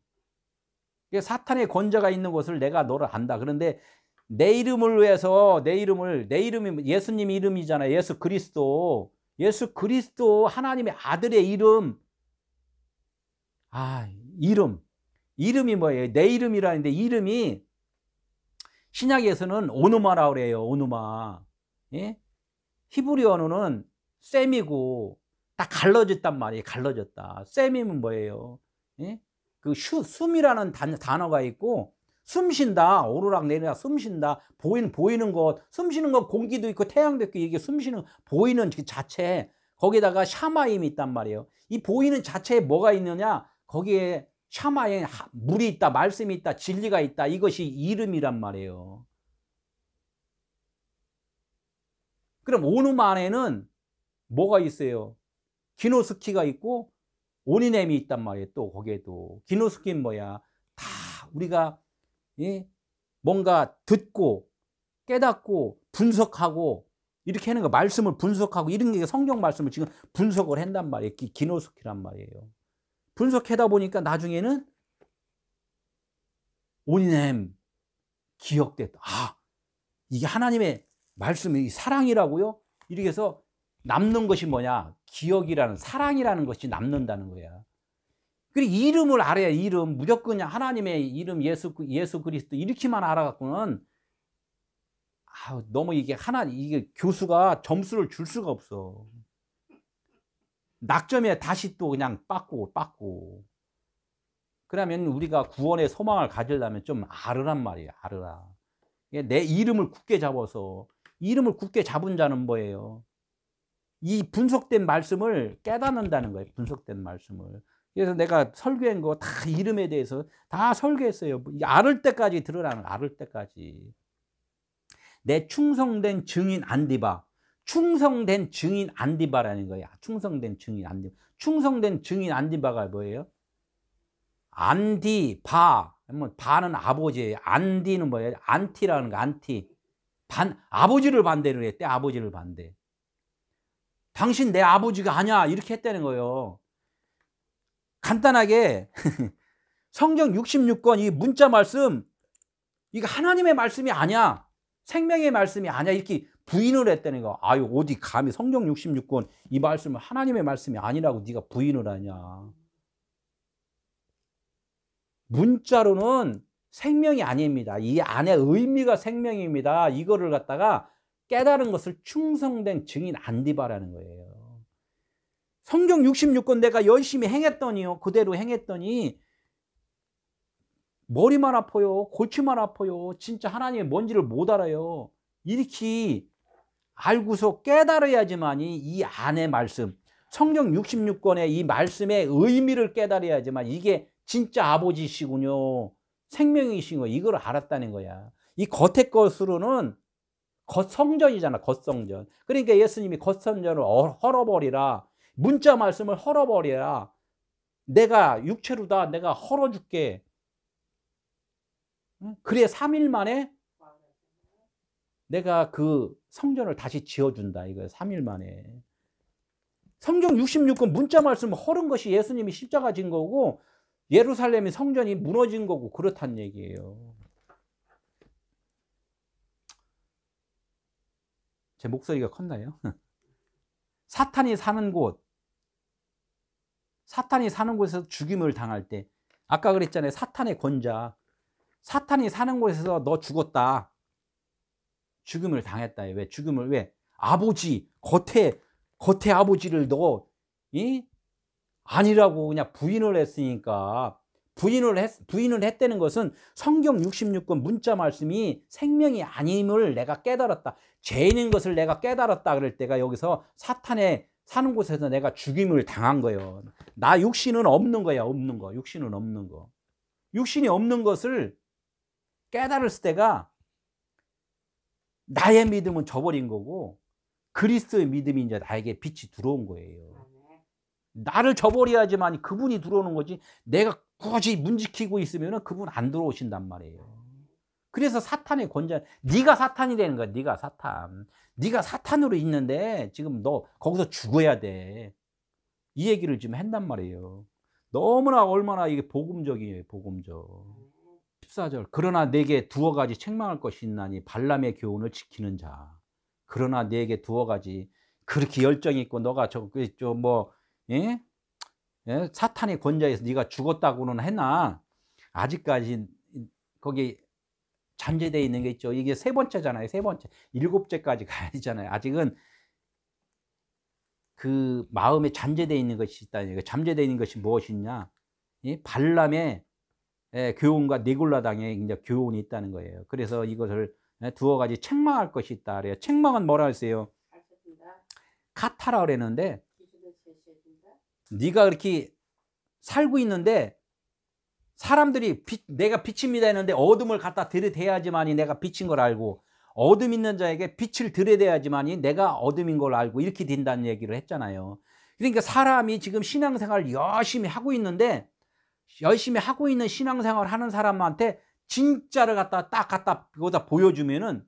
사탄의 권자가 있는 것을 내가 너를 안다. 그런데 내 이름을 위해서 내 이름이 예수님 이름이잖아요. 예수 그리스도 하나님의 아들의 이름. 이름이 뭐예요? 내 이름이라는데 이름이 신약에서는 오누마라고 그래요. 오누마. 예? 히브리어는 셈이고 다 갈라졌단 말이에요. 갈라졌다. 셈이면 뭐예요? 예? 그 숨이라는 단어가 있고 숨 쉰다. 오르락 내리락 숨 쉰다. 보이는 것, 숨 쉬는 것 공기도 있고 태양도 있고 이게 숨 쉬는 보이는 그 자체 거기다가 샤마임이 있단 말이에요. 이 보이는 자체에 뭐가 있느냐? 거기에 샤마에 물이 있다, 말씀이 있다, 진리가 있다. 이것이 이름이란 말이에요. 그럼 오누마 안에는 뭐가 있어요? 기노스키가 있고 오니넴이 있단 말이에요. 또 거기에도 기노스키는 뭐야? 다 우리가 뭔가 듣고 깨닫고 분석하고 이렇게 하는 거, 말씀을 분석하고 이런 게 성경 말씀을 지금 분석을 한단 말이에요. 기노스키란 말이에요. 분석하다 보니까 나중에는 오니넴 기억됐다. 이게 하나님의 말씀이 사랑이라고요? 이렇게 해서 남는 것이 뭐냐? 기억이라는, 사랑이라는 것이 남는다는 거야. 그리고 이름을 알아야, 이름 무조건 그냥 하나님의 이름 예수 그리스도 이렇게만 알아갖고는 너무 이게 교수가 점수를 줄 수가 없어. 낙점에 다시 또 그냥 빠꾸. 그러면 우리가 구원의 소망을 가지려면 좀 알으란 말이에요. 알으라. 내 이름을 굳게 잡아서, 이름을 굳게 잡은 자는 뭐예요? 이 분석된 말씀을 깨닫는다는 거예요. 분석된 말씀을. 그래서 내가 설교한 거 다 이름에 대해서 다 설교했어요. 알을 때까지 들으라는, 알을 때까지. 내 충성된 증인 안디바. 충성된 증인 안디바라는 거야. 충성된 증인 안디바. 충성된 증인 안디바가 뭐예요? 안디바. 바는 아버지예요. 안디는 뭐예요? 안티라는 거, 안티. 아버지를 반대를 했대. 아버지를 반대. 당신 내 아버지가 아니야. 이렇게 했다는 거예요. 간단하게 성경 66권 이 문자 말씀, 이거 하나님의 말씀이 아니야. 생명의 말씀이 아니야. 이렇게 부인을 했다는 거. 아유, 어디 감히 성경 66권 이 말씀을 하나님의 말씀이 아니라고 네가 부인을 하냐. 문자로는 생명이 아닙니다. 이 안에 의미가 생명입니다. 이거를 갖다가 깨달은 것을 충성된 증인 안디바라는 거예요. 성경 66권 내가 열심히 행했더니요. 그대로 행했더니 머리만 아파요. 골치만 아파요. 진짜 하나님의 뭔지를 못 알아요. 이렇게 알고서 깨달아야지만이 이 안의 말씀, 성경 66권의 이 말씀의 의미를 깨달아야지만 이게 진짜 아버지시군요. 생명이신 거 이걸 알았다는 거야. 이 겉의 것으로는 겉성전이잖아. 겉성전. 그러니까 예수님이 겉성전을 헐어버리라. 문자 말씀을 헐어버리라. 내가 육체로다 내가 헐어줄게. 그래 3일 만에 내가 그 성전을 다시 지어준다. 이거예요. 3일 만에. 성경 66권 문자 말씀을 헐은 것이 예수님이 십자가 진 거고 예루살렘의 성전이 무너진 거고 그렇다는 얘기예요. 제 목소리가 컸나요? 사탄이 사는 곳에서 죽임을 당할 때 아까 그랬잖아요. 사탄의 권자. 사탄이 사는 곳에서 너 죽었다. 죽임을 당했다. 왜? 죽임을 왜? 아버지, 겉에 아버지를 너 아니라고 그냥 부인을 했으니까 부인을 했다는 것은 성경 66권 문자 말씀이 생명이 아님을 내가 깨달았다. 죄인인 것을 내가 깨달았다. 그럴 때가 여기서 사탄의 사는 곳에서 내가 죽임을 당한 거예요. 나 육신은 없는 거야. 없는 거. 육신은 없는 거. 육신이 없는 것을 깨달았을 때가 나의 믿음은 저버린 거고 그리스도의 믿음이 이제 나에게 빛이 들어온 거예요. 나를 저버려야지만 그분이 들어오는 거지. 내가 굳이 문지키고 있으면 그분 안 들어오신단 말이에요. 그래서 사탄의 권자, 네가 사탄이 되는 거야. 네가 사탄. 네가 사탄으로 있는데 지금 너 거기서 죽어야 돼. 이 얘기를 지금 한단 말이에요. 너무나 얼마나 이게 복음적이에요. 복음적. 14절. 그러나 내게 두어 가지 책망할 것이 있나니 발람의 교훈을 지키는 자. 그러나 내게 두어 가지. 그렇게 열정이 있고 너가 예? 예? 사탄의 권자에서 네가 죽었다고는 했나? 아직까지 거기 잠재되어 있는 게 있죠. 이게 세 번째잖아요. 세 번째. 일곱째까지 가야 되잖아요. 아직은 그 마음에 잠재되어 있는 것이 있다. 잠재되어 있는 것이 무엇이냐? 이 발람의 교훈과 니골라당의 이제 교훈이 있다는 거예요. 그래서 이것을 두어 가지 책망할 것이 있다. 그래요. 책망은 뭐라 했어요? 카타라 그랬는데 네가 그렇게 살고 있는데 사람들이 내가 빛입니다 했는데 어둠을 갖다 들이대야지만이 내가 빛인 걸 알고 어둠 있는 자에게 빛을 들이대야지만이 내가 어둠인 걸 알고 이렇게 된다는 얘기를 했잖아요. 그러니까 사람이 지금 신앙생활을 열심히 하고 있는데 열심히 하고 있는 신앙생활을 하는 사람한테 진짜를 갖다 그거다 보여주면은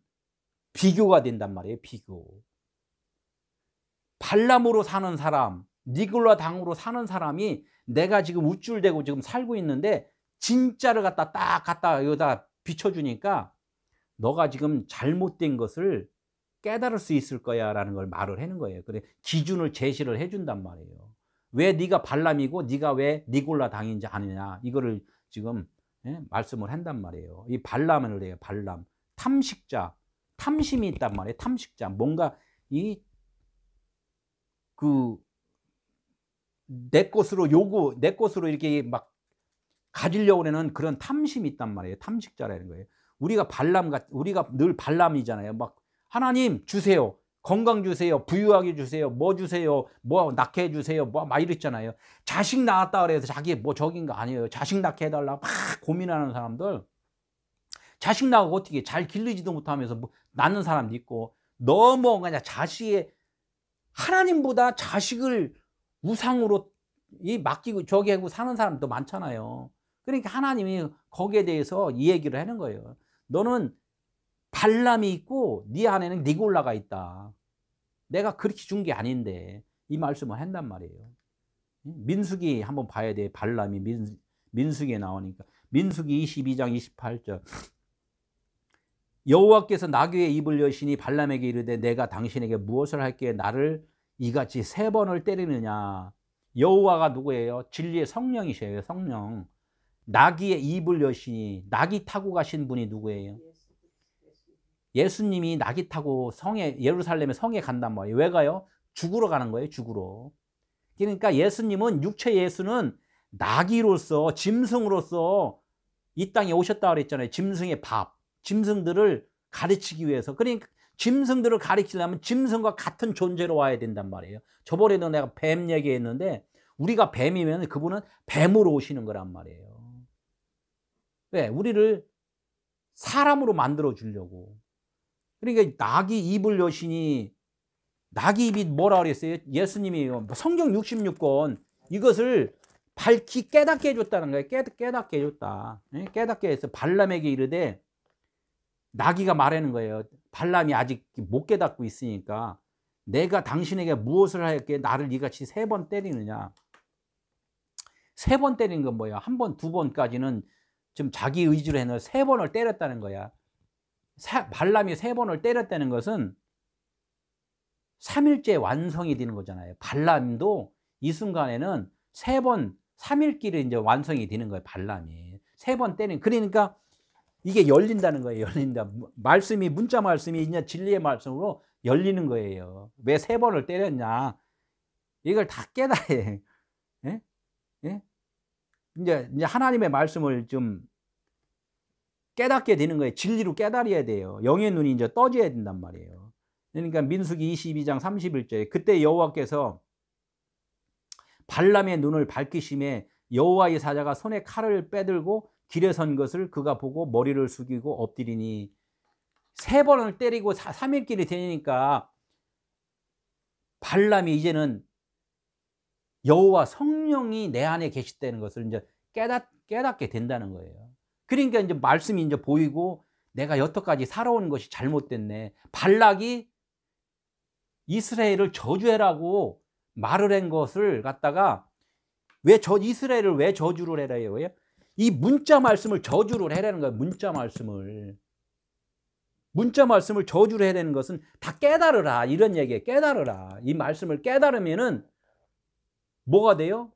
비교가 된단 말이에요. 비교. 발람으로 사는 사람, 니골라 당으로 사는 사람이 내가 지금 우쭐대고 지금 살고 있는데 진짜를 갖다 여기다 비춰주니까 너가 지금 잘못된 것을 깨달을 수 있을 거야 라는 걸 말을 하는 거예요. 그래 기준을 제시를 해준단 말이에요. 왜 네가 발람이고 네가 왜 니골라 당인지 아느냐 이거를 지금 말씀을 한단 말이에요. 이 발람을 해요. 발람 탐식자, 탐심이 있단 말이에요. 탐식자 뭔가 내 것으로 내 것으로 이렇게 막 가지려고 하는 그런 탐심이 있단 말이에요. 탐식자라는 거예요. 우리가 늘 발람이잖아요. 막 하나님 주세요. 건강 주세요. 부유하게 주세요. 뭐 주세요. 뭐 낳게 해 주세요. 뭐 막 이랬잖아요. 자식 낳았다 그래서 자기 뭐 저긴 거 아니에요. 자식 낳게 해달라고 막 고민하는 사람들. 자식 낳고 어떻게 잘 기르지도 못하면서 뭐 낳는 사람도 있고, 너무 그냥 자식의 하나님보다 자식을 우상으로 맡기고 저기 하고 사는 사람도 많잖아요. 그러니까 하나님이 거기에 대해서 이 얘기를 하는 거예요. 너는 발람이 있고 네 안에는 니골라가 있다. 내가 그렇게 준 게 아닌데, 이 말씀을 한단 말이에요. 민수기 한번 봐야 돼. 발람이 민수기에 나오니까. 민수기 22장 28절. 여호와께서 나귀의 입을 여시니 발람에게 이르되 내가 당신에게 무엇을 할게 나를 이같이 3번을 때리느냐. 여호와가 누구예요? 진리의 성령이셔요. 성령. 나귀의 입을 여시니, 나귀 타고 가신 분이 누구예요? 예수님이 나귀 타고 예루살렘의 성에 간단 말이에요. 왜 가요? 죽으러 가는 거예요. 죽으러. 그러니까 육체 예수는 나귀로서, 짐승으로서 이 땅에 오셨다 그랬잖아요. 짐승의 밥, 짐승들을 가르치기 위해서. 그러니까 짐승들을 가르치려면 짐승과 같은 존재로 와야 된단 말이에요. 저번에도 내가 뱀 얘기했는데, 우리가 뱀이면 그분은 뱀으로 오시는 거란 말이에요. 왜? 우리를 사람으로 만들어 주려고. 그러니까 나귀 입을 여시니, 나귀 입이 뭐라 그랬어요? 예수님이 성경 66권 이것을 밝히 깨닫게 해줬다는 거예요. 깨닫게 해줬다. 깨닫게 해서 발람에게 이르되, 나귀가 말하는 거예요. 발람이 아직 못 깨닫고 있으니까 내가 당신에게 무엇을 할게 나를 이같이 3번 때리느냐. 3번 때리는 건 뭐야? 1번, 2번까지는 좀 자기 의지로 해서 3번을 때렸다는 거야. 발람이 3번을 때렸다는 것은 3일째 완성이 되는 거잖아요. 발람도 이 순간에는 3번, 3일끼리 이제 완성이 되는 거예요. 발람이 3번 때리는. 그러니까 이게 열린다는 거예요. 열린다. 문자 말씀이 이제 진리의 말씀으로 열리는 거예요. 왜 3번을 때렸냐? 이걸 다 깨달아야 해. 예? 예? 이제 하나님의 말씀을 좀 깨닫게 되는 거예요. 진리로 깨달아야 돼요. 영의 눈이 이제 떠져야 된단 말이에요. 그러니까 민수기 22장 31절에 그때 여호와께서 발람의 눈을 밝히심에 여호와의 사자가 손에 칼을 빼들고 길에 선 것을 그가 보고 머리를 숙이고 엎드리니. 3번을 때리고 3일길이 되니까 발람이 이제는 여호와 성령이 내 안에 계시다는 것을 이제 깨닫게 된다는 거예요. 그러니까 이제 말씀이 이제 보이고, 내가 여태까지 살아온 것이 잘못됐네. 발락이 이스라엘을 저주해라고 말을 한 것을 갖다가 이스라엘을 왜 저주를 해라요? 이 문자 말씀을 저주를 해라는 거예요. 문자 말씀을 저주를 해라는 것은 다 깨달으라, 이런 얘기예요. 깨달으라. 이 말씀을 깨달으면은 뭐가 돼요?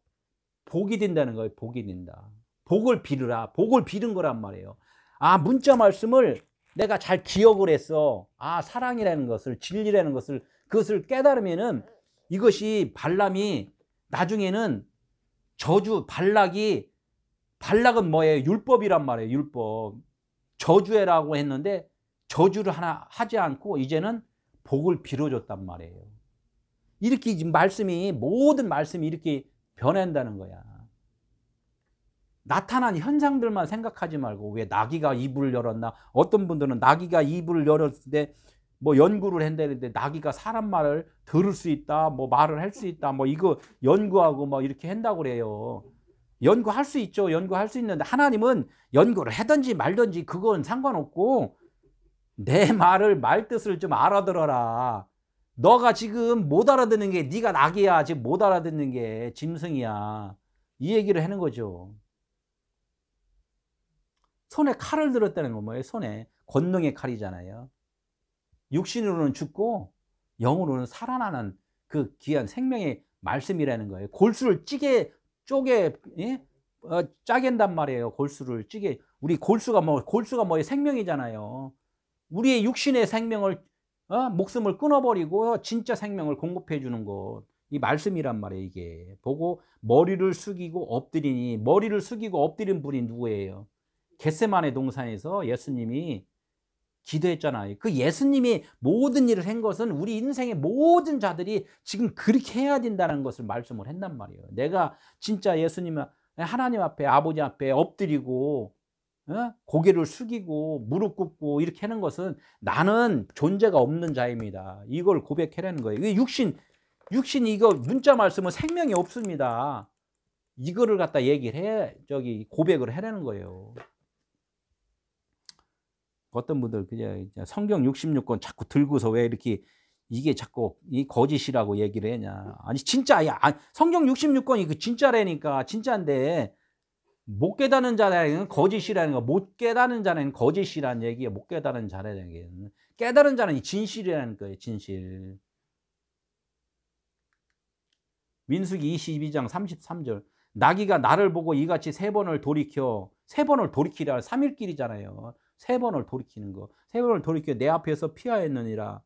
복이 된다는 거예요. 복이 된다. 복을 빌으라. 복을 빌은 거란 말이에요. 아, 문자 말씀을 내가 잘 기억을 했어. 아, 사랑이라는 것을, 진리라는 것을, 그것을 깨달으면은 이것이 발람이 나중에는 발락은 뭐예요? 율법이란 말이에요. 율법. 저주해라고 했는데 저주를 하나 하지 않고 이제는 복을 빌어줬단 말이에요. 이렇게 모든 말씀이 이렇게 변한다는 거야. 나타난 현상들만 생각하지 말고, 왜 나귀가 입을 열었나? 어떤 분들은 나귀가 입을 열었을 때 뭐 연구를 한다는데, 나귀가 사람 말을 들을 수 있다, 뭐 말을 할 수 있다, 뭐 이거 연구하고 뭐 이렇게 한다고 그래요. 연구할 수 있죠. 연구할 수 있는데 하나님은 연구를 하든지 말든지 그건 상관없고, 내 말뜻을 좀 알아들어라. 너가 지금 못 알아듣는 게 네가 나귀야. 지금 못 알아듣는 게 짐승이야. 이 얘기를 하는 거죠. 손에 칼을 들었다는 건 뭐예요? 손에 권능의 칼이잖아요. 육신으로는 죽고 영으로는 살아나는 그 귀한 생명의 말씀이라는 거예요. 골수를 쪼개 짜겐단 말이에요. 골수를 찌개. 우리 골수가 뭐예요? 생명이잖아요. 우리의 육신의 생명을 목숨을 끊어버리고 진짜 생명을 공급해 주는 것. 이 말씀이란 말이에요. 이게 보고 머리를 숙이고 엎드리니, 머리를 숙이고 엎드린 분이 누구예요? 겟세마네 동산에서 예수님이 기도했잖아요. 그 예수님이 모든 일을 한 것은 우리 인생의 모든 자들이 지금 그렇게 해야 된다는 것을 말씀을 했단 말이에요. 내가 진짜 예수님, 하나님 앞에, 아버지 앞에 엎드리고 고개를 숙이고 무릎 꿇고 이렇게 하는 것은 나는 존재가 없는 자입니다. 이걸 고백하라는 거예요. 이게 육신 이거 문자 말씀은 생명이 없습니다. 이거를 갖다 얘기를 해, 고백을 하라는 거예요. 어떤 분들 그냥 성경 66권 자꾸 들고서 왜 이렇게 이게 자꾸 이 거짓이라고 얘기를 하냐. 아니 진짜야. 성경 66권이 그 진짜라니까. 진짜인데 못 깨닫는 자는 거짓이라는 거. 못 깨닫는 자는 거짓이라는 얘기예요. 못 깨닫는 자라는 게. 깨달은 자는 진실이라는 거예요. 진실. 민수기 22장 33절. 나귀가 나를 보고 이같이 세 번을 돌이키라. 3일길이잖아요. 세 번을 돌이키는 거. 세 번을 돌이켜 내 앞에서 피하였느니라.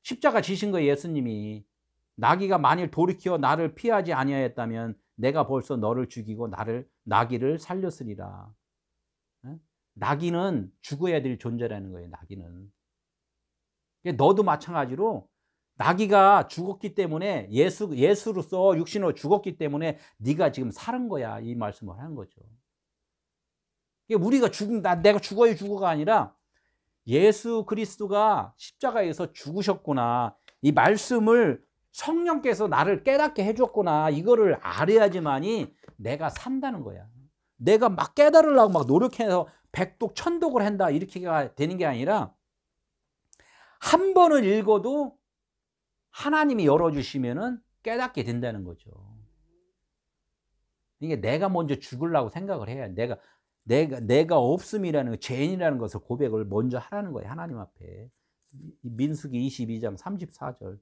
십자가 지신 거예요. 예수님이. 나귀가 만일 돌이켜 나를 피하지 아니하였다면 내가 벌써 너를 죽이고 나귀를 살렸으리라. 나귀는 죽어야 될 존재라는 거예요. 나귀는. 너도 마찬가지로 나귀가 죽었기 때문에 예수로서 육신으로 죽었기 때문에 네가 지금 사는 거야. 이 말씀을 하는 거죠. 우리가 내가 죽어가 아니라 예수 그리스도가 십자가에서 죽으셨구나. 이 말씀을 성령께서 나를 깨닫게 해줬구나. 이거를 알아야지만이 내가 산다는 거야. 내가 막 깨달으려고 막 노력해서 백독 천독을 한다. 이렇게 되는 게 아니라 한 번을 읽어도 하나님이 열어주시면은 깨닫게 된다는 거죠. 이게 내가 먼저 죽으려고 생각을 해야 내가 없음이라는 죄인이라는 것을 고백을 먼저 하라는 거예요. 하나님 앞에. 민수기 22장 34절.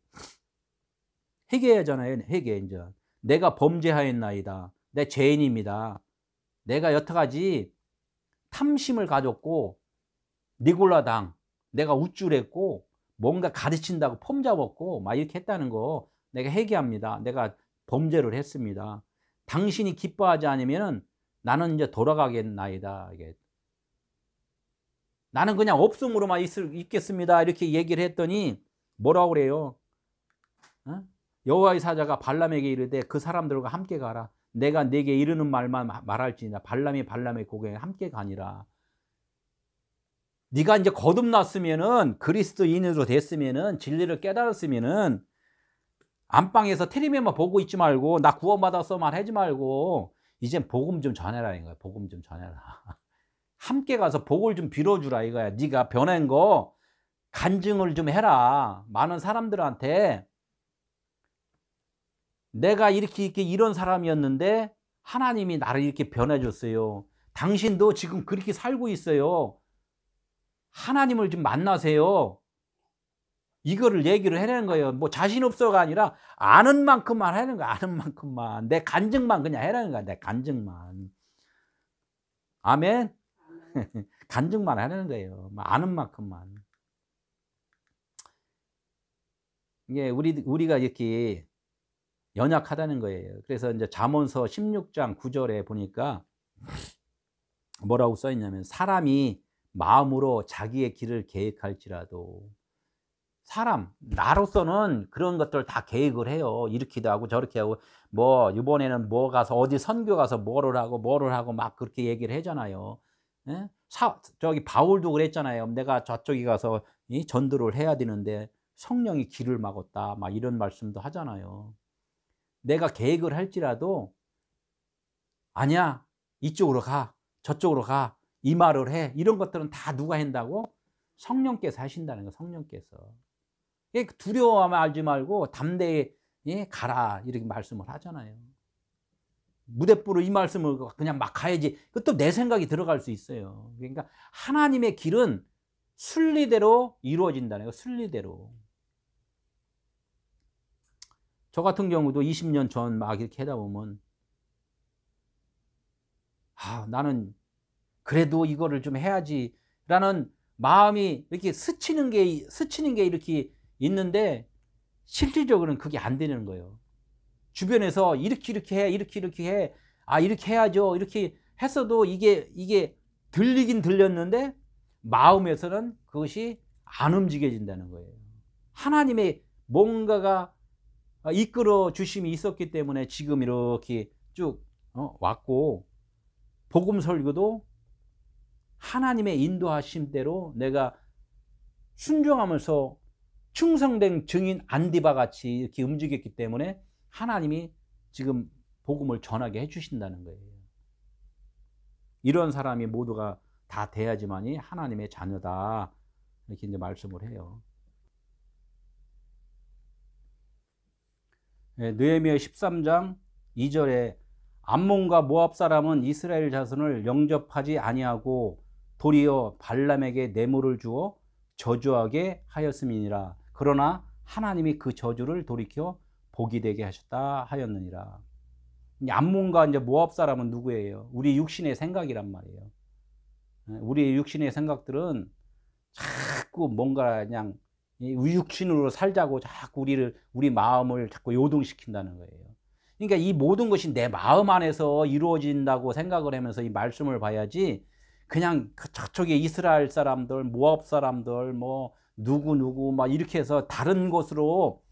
회개하잖아요. 회개 이제. 내가 범죄하였나이다. 내 죄인입니다. 내가 여태까지 탐심을 가졌고 니골라당 내가 우쭐했고 뭔가 가르친다고 폼 잡았고 막 이렇게 했다는 거 내가 회개합니다. 내가 범죄를 했습니다. 당신이 기뻐하지 않으면 나는 이제 돌아가겠나이다. 나는 그냥 없음으로만 있겠습니다. 이렇게 얘기를 했더니 뭐라고 그래요? 여호와의 사자가 발람에게 이르되 그 사람들과 함께 가라. 내가 네게 이르는 말만 말할지니라. 발람이 고개 함께 가니라. 네가 이제 거듭났으면은 그리스도인으로 됐으면은 진리를 깨달았으면은 안방에서 텔레비만 보고 있지 말고 나 구원받았어 말하지 말고 이젠 복음 좀 전해라 이거야. 복음 좀 전해라. 함께 가서 복을 좀 빌어주라 이거야. 네가 변한 거 간증을 좀 해라. 많은 사람들한테 내가 이렇게 이런 사람이었는데 하나님이 나를 이렇게 변해줬어요. 당신도 지금 그렇게 살고 있어요. 하나님을 좀 만나세요. 이거를 얘기를 해내는 거예요. 뭐 자신 없어가 아니라 아는 만큼만 하는 거야. 아는 만큼만. 내 간증만 그냥 해라는 거야. 내 간증만. 아멘. 간증만 하는 거예요. 아는 만큼만. 이게 우리가 이렇게 연약하다는 거예요. 그래서 이제 잠언서 16장 9절에 보니까 뭐라고 써 있냐면 사람이 마음으로 자기의 길을 계획할지라도 나로서는 그런 것들 다 계획을 해요. 이렇게도 하고 저렇게 하고 뭐 이번에는 뭐 가서 어디 선교 가서 뭐를 하고 막 그렇게 얘기를 하잖아요. 예? 저기 바울도 그랬잖아요. 내가 저쪽에 가서 전도를 해야 되는데 성령이 길을 막았다. 막 이런 말씀도 하잖아요. 내가 계획을 할지라도 아니야. 이쪽으로 가. 저쪽으로 가. 이 말을 해. 이런 것들은 다 누가 한다고? 성령께서 하신다는 거. 성령께서. 두려워하면 알지 말고 담대히 가라. 이렇게 말씀을 하잖아요. 무대뽀로 이 말씀을 그냥 막 가야지. 그것도 내 생각이 들어갈 수 있어요. 그러니까 하나님의 길은 순리대로 이루어진다는 거. 순리대로. 저 같은 경우도 20년 전 막 이렇게 하다 보면 나는 그래도 이거를 좀 해야지 라는 마음이 이렇게 스치는 게 이렇게 있는데 실질적으로는 그게 안 되는 거예요. 주변에서 이렇게 해, 이렇게 해, 아 이렇게 해야죠, 이렇게 했어도 이게 들리긴 들렸는데 마음에서는 그것이 안 움직여진다는 거예요. 하나님의 뭔가가 이끌어 주심이 있었기 때문에 지금 이렇게 쭉 왔고, 복음 설교도 하나님의 인도하심대로 내가 순종하면서 충성된 증인 안디바 같이 이렇게 움직였기 때문에 하나님이 지금 복음을 전하게 해주신다는 거예요. 이런 사람이 모두가 다 돼야지만이 하나님의 자녀다, 이렇게 이제 말씀을 해요. 느헤미야 13장 2절에 암몬과 모압 사람은 이스라엘 자손을 영접하지 아니하고 도리어 발람에게 뇌물을 주어 저주하게 하였음이니라. 그러나 하나님이 그 저주를 돌이켜 복이 되게 하셨다 하였느니라. 암몬과 이제 모압 사람은 누구예요? 우리 육신의 생각이란 말이에요. 우리의 육신의 생각들은 자꾸 뭔가 그냥 육신으로 살자고 자꾸 우리 마음을 자꾸 요동시킨다는 거예요. 그러니까 이 모든 것이 내 마음 안에서 이루어진다고 생각을 하면서 이 말씀을 봐야지, 그냥 저쪽에 이스라엘 사람들, 모압 사람들, 뭐 누구 막 이렇게 해서 다른 것으로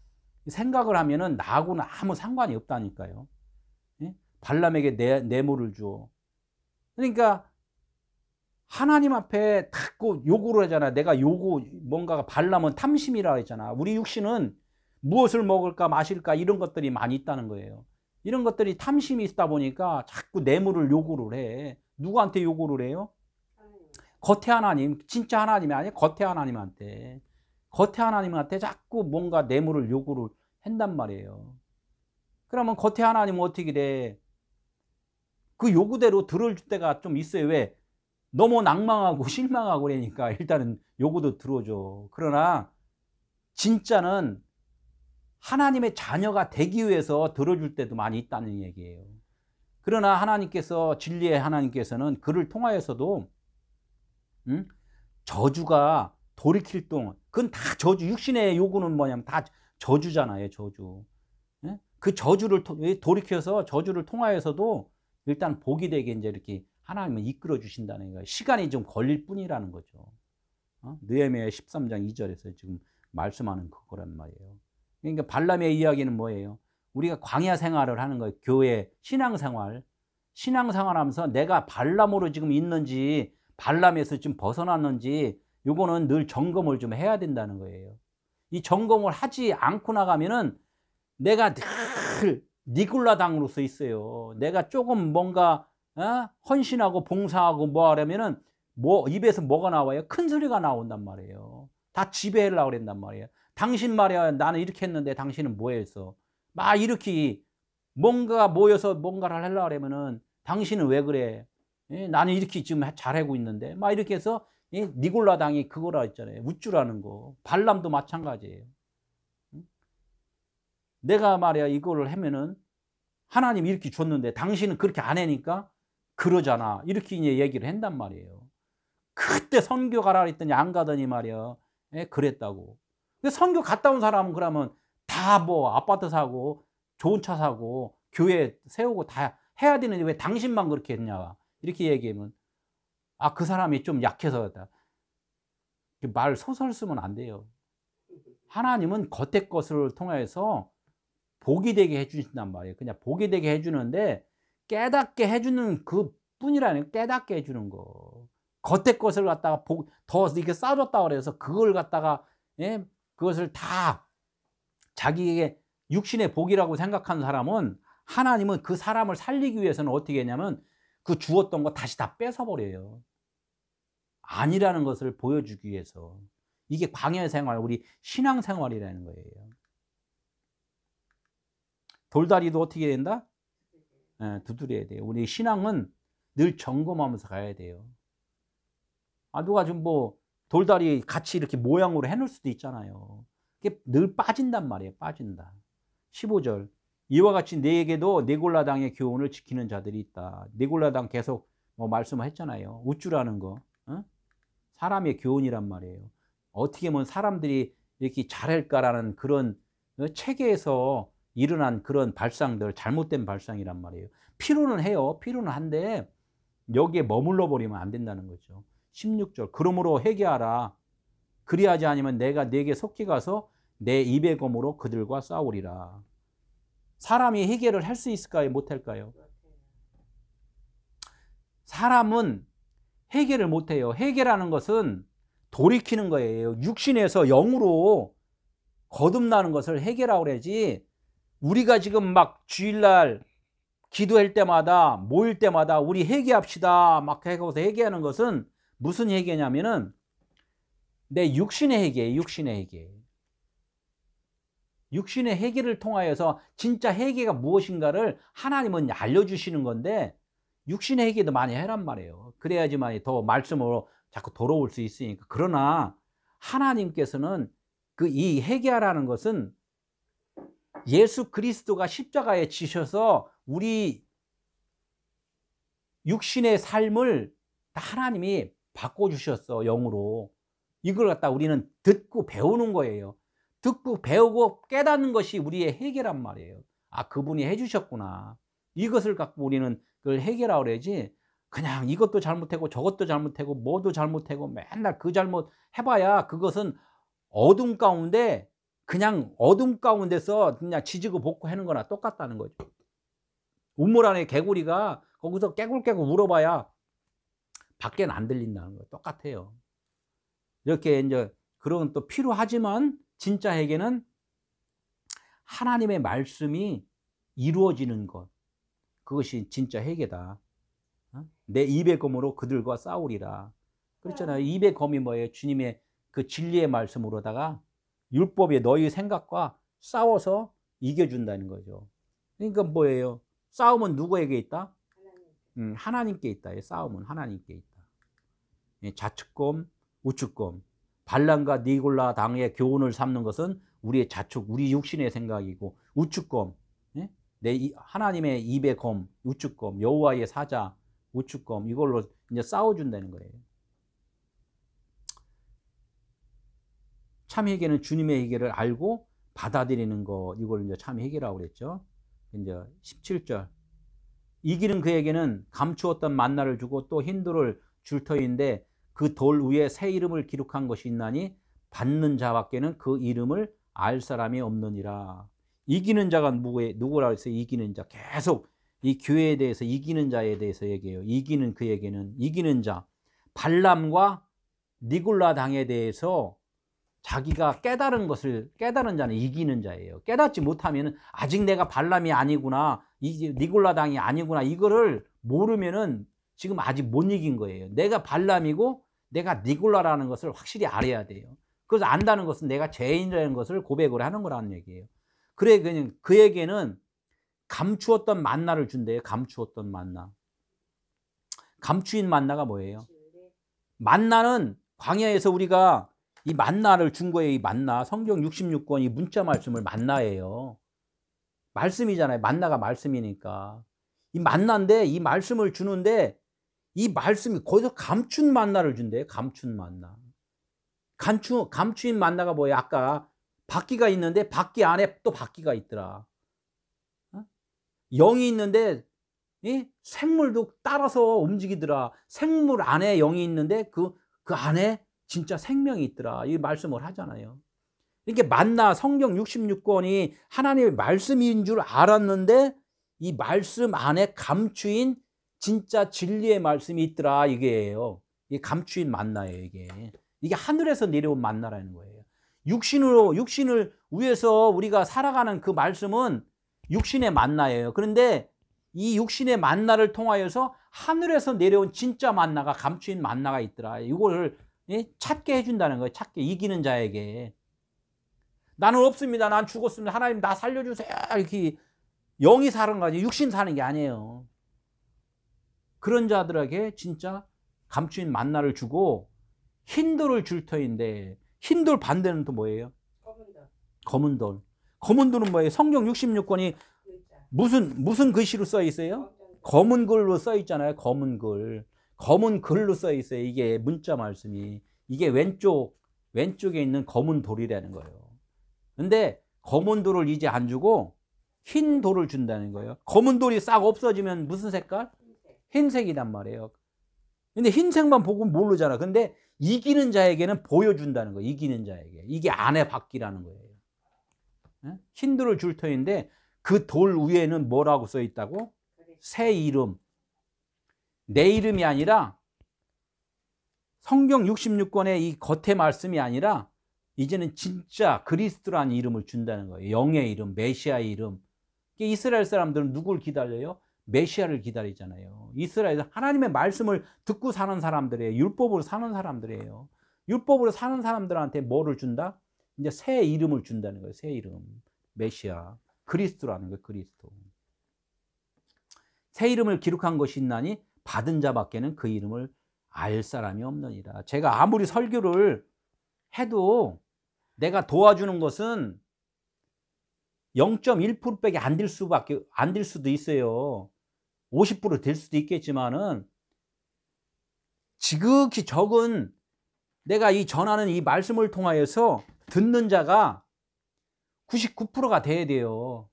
생각을 하면은 나하고는 아무 상관이 없다니까요. 발람에게 뇌물을 주어. 그러니까 하나님 앞에 자꾸 요구를 하잖아. 내가 뭔가가 발람은 탐심이라 했잖아. 우리 육신은 무엇을 먹을까 마실까 이런 것들이 많이 있다는 거예요. 이런 것들이 탐심이 있다 보니까 자꾸 뇌물을 요구를 해. 누구한테 요구를 해요? 겉에 하나님, 진짜 하나님이 아니야. 겉에 하나님한테 자꾸 뭔가 뇌물을 요구를 한단 말이에요. 그러면 겉에 하나님은 어떻게 돼? 그 요구대로 들어줄 때가 좀 있어요. 왜? 너무 낭망하고 실망하고 그러니까 일단은 요구도 들어줘. 그러나 진짜는 하나님의 자녀가 되기 위해서 들어줄 때도 많이 있다는 얘기예요. 그러나 하나님께서, 진리의 하나님께서는 그를 통하여서도 저주가 돌이킬 동안, 그건 다 저주, 육신의 요구는 뭐냐면 다 저주잖아요. 저주. 그 저주를 돌이켜서 저주를 통하여서도 일단 복이 되게 이제 이렇게 하나님은 이끌어 주신다는 거예요. 시간이 좀 걸릴 뿐이라는 거죠. 느헤미야 13장 2절에서 지금 말씀하는 그거란 말이에요. 그러니까 발람의 이야기는 뭐예요? 우리가 광야 생활을 하는 거예요. 교회 신앙생활 하면서 내가 발람으로 지금 있는지, 발람에서 좀 벗어났는지, 요거는 늘 점검을 좀 해야 된다는 거예요. 이 점검을 하지 않고 나가면은 내가 늘 니굴라당으로서 있어요. 내가 조금 뭔가 헌신하고 봉사하고 뭐 하려면은 입에서 뭐가 나와요? 큰 소리가 나온단 말이에요. 다 지배하려고 그런단 말이에요. 당신 말이야, 나는 이렇게 했는데 당신은 뭐 했어? 막 이렇게 뭔가 모여서 뭔가를 하려고 하면은 당신은 왜 그래? 나는 이렇게 지금 잘하고 있는데 막 이렇게 해서 니골라당이 그거라 했잖아요. 우쭐하는 거. 발람도 마찬가지예요. 내가 말이야 이거를 하면은 하나님 이렇게 줬는데 당신은 그렇게 안 하니까 그러잖아. 이렇게 이제 얘기를 한단 말이에요. 그때 선교 가라 했더니 안 가더니 말이야. 그랬다고. 근데 선교 갔다 온 사람은 그러면 다 뭐 아파트 사고 좋은 차 사고 교회 세우고 다 해야 되는데 왜 당신만 그렇게 했냐. 이렇게 얘기하면 그 사람이 좀 약해서다. 말 소설 쓰면 안 돼요. 하나님은 겉의 것을 통해서 복이 되게 해주신단 말이에요. 그냥 복이 되게 해주는데 깨닫게 해주는 그 뿐이라는, 깨닫게 해주는 거. 겉의 것을 갖다가 더 이렇게 쌓아줬다 그래서 그걸 갖다가 그것을 다 자기에게 육신의 복이라고 생각하는 사람은, 하나님은 그 사람을 살리기 위해서는 어떻게 했냐면 그 주었던 거 다시 다 뺏어버려요. 아니라는 것을 보여주기 위해서. 이게 광야 생활, 우리 신앙 생활이라는 거예요. 돌다리도 어떻게 된다? 두드려야 돼요. 우리 신앙은 늘 점검하면서 가야 돼요. 누가 좀 뭐 돌다리 같이 이렇게 모양으로 해놓을 수도 있잖아요. 그게 늘 빠진단 말이에요. 빠진다. 15절. 이와 같이 네에게도 네골라당의 교훈을 지키는 자들이 있다. 네골라당 계속 뭐 말씀을 했잖아요. 우쭐하는 거. 사람의 교훈이란 말이에요. 어떻게 하면 사람들이 이렇게 잘할까라는 그런 체계에서 일어난 그런 발상들, 잘못된 발상이란 말이에요. 필요는 해요. 필요는 한데 여기에 머물러 버리면 안 된다는 거죠. 16절 그러므로 회개하라. 그리하지 아니면 내가 네게 속히 가서 내 입의 검으로 그들과 싸우리라. 사람이 회개를 할 수 있을까요? 못할까요? 사람은 회개를 못해요. 회개라는 것은 돌이키는 거예요. 육신에서 영으로 거듭나는 것을 회개라고 그러지. 우리가 지금 막 주일날 기도할 때마다 모일 때마다 우리 회개합시다 막 해서 회개하는 것은 무슨 회개냐면은 내 육신의 회개예요. 육신의 회개. 육신의 회개를 통하여서 진짜 회개가 무엇인가를 하나님은 알려주시는 건데 육신의 회개도 많이 해란 말이에요. 그래야지만 더 말씀으로 자꾸 돌아올 수 있으니까. 그러나 하나님께서는 그 이 회개하라는 것은 예수 그리스도가 십자가에 지셔서 우리 육신의 삶을 다 하나님이 바꿔주셨어. 영으로. 이걸 갖다 우리는 듣고 배우는 거예요. 듣고 배우고 깨닫는 것이 우리의 회개란 말이에요. 아, 그분이 해주셨구나. 이것을 갖고 우리는 그걸 회개라고 그러지. 그냥 이것도 잘못하고 저것도 잘못하고 뭐도 잘못하고 맨날 그 잘못 해봐야 그것은 어둠 가운데 그냥 어둠 가운데서 그냥 지지고 볶고 하는 거나 똑같다는 거죠. 우물 안에 개구리가 거기서 깨굴깨굴 울어봐야 밖에는 안 들린다는 거 똑같아요. 이렇게 이제 그런 또 필요하지만 진짜 회개는 하나님의 말씀이 이루어지는 것. 그것이 진짜 회개다. 내 입의 검으로 그들과 싸우리라. 그렇잖아요. 입의 검이 뭐예요? 주님의 그 진리의 말씀으로다가 율법의 너희 생각과 싸워서 이겨준다는 거죠. 그러니까 뭐예요? 싸움은 누구에게 있다? 하나님께 있다. 싸움은 하나님께 있다. 좌측검, 우측검. 발람과 니골라 당의 교훈을 삼는 것은 우리의 좌측, 우리 육신의 생각이고 우측검, 하나님의 입의 검, 우측검, 여호와의 사자, 우측검 이걸로 이제 싸워준다는 거예요. 참 회개는 주님의 회개를 알고 받아들이는 거, 이걸 이제 참 회개라고 그랬죠. 이제 17절. 이기는 그에게는 감추었던 만나를 주고 또 흰돌을 줄 터인데 그 돌 위에 새 이름을 기록한 것이 있나니 받는 자밖에는 그 이름을 알 사람이 없느니라. 이기는 자가 누구라고 했어요? 이기는 자. 계속 이 교회에 대해서 이기는 자에 대해서 얘기해요. 이기는 그에게는 이기는 자. 발람과 니골라 당에 대해서 자기가 깨달은 것을 깨달은 자는 이기는 자예요. 깨닫지 못하면 아직 내가 발람이 아니구나, 니골라 당이 아니구나, 이거를 모르면은 지금 아직 못 이긴 거예요. 내가 발람이고 내가 니골라라는 것을 확실히 알아야 돼요. 그래서 안다는 것은 내가 죄인이라는 것을 고백을 하는 거라는 얘기예요. 그래, 그냥 그에게는 감추었던 만나를 준대요. 감추었던 만나. 감추인 만나가 뭐예요? 만나는 광야에서 우리가 이 만나를 준 거예요. 이 만나. 성경 66권 이 문자 말씀을 만나예요. 말씀이잖아요. 만나가 말씀이니까. 이 만나인데 이 말씀을 주는데 이 말씀이 거기서 감춘 만나를 준대요. 감춘 만나. 감추인 만나가 뭐예요? 아까 바퀴가 있는데 바퀴 안에 또 바퀴가 있더라. 영이 있는데 생물도 따라서 움직이더라. 생물 안에 영이 있는데 그 안에 진짜 생명이 있더라. 이 말씀을 하잖아요. 이렇게 만나 성경 66권이 하나님의 말씀인 줄 알았는데 이 말씀 안에 감추인 진짜 진리의 말씀이 있더라. 이게예요. 이게 감추인 만나예요. 이게 하늘에서 내려온 만나라는 거예요. 육신을 위해서 우리가 살아가는 그 말씀은 육신의 만나예요. 그런데 이 육신의 만나를 통하여서 하늘에서 내려온 진짜 만나가 감추인 만나가 있더라. 이거를 찾게 해준다는 거예요. 찾게. 이기는 자에게. 나는 없습니다. 난 죽었습니다. 하나님 나 살려주세요. 이렇게 영이 사는 거지 육신 사는 게 아니에요. 그런 자들에게 진짜 감추인 만나를 주고 흰돌을 줄 터인데 흰돌 반대는 또 뭐예요? 검은 돌. 검은 돌은 뭐예요? 성경 66권이 무슨 글씨로 써 있어요? 검은 글로 써 있잖아요. 검은 글. 검은 글로 써 있어요. 이게 문자 말씀이. 이게 왼쪽에 있는 검은 돌이라는 거예요. 근데 검은 돌을 이제 안 주고 흰 돌을 준다는 거예요. 검은 돌이 싹 없어지면 무슨 색깔? 흰색이란 말이에요. 근데 흰색만 보고 모르잖아. 근데 이기는 자에게는 보여준다는 거예요. 이기는 자에게. 이게 안의 바퀴라는 거예요. 흰 돌을 줄 터인데 그 돌 위에는 뭐라고 써 있다고? 새 이름. 내 이름이 아니라 성경 66권의 이 겉의 말씀이 아니라 이제는 진짜 그리스도라는 이름을 준다는 거예요. 영의 이름, 메시아의 이름. 이스라엘 사람들은 누굴 기다려요? 메시아를 기다리잖아요. 이스라엘은 하나님의 말씀을 듣고 사는 사람들이에요. 율법으로 사는 사람들이에요. 율법으로 사는 사람들한테 뭐를 준다? 이제 새 이름을 준다는 거예요. 새 이름. 메시아. 그리스도라는 거예요. 그리스도. 새 이름을 기록한 것이 있나니 받은 자밖에는 그 이름을 알 사람이 없느니라. 제가 아무리 설교를 해도 내가 도와주는 것은 0.1%밖에 안 될 수도 있어요. 50% 될 수도 있겠지만은 지극히 적은 내가 이 전하는 이 말씀을 통하여서 듣는 자가 99%가 돼야 돼요.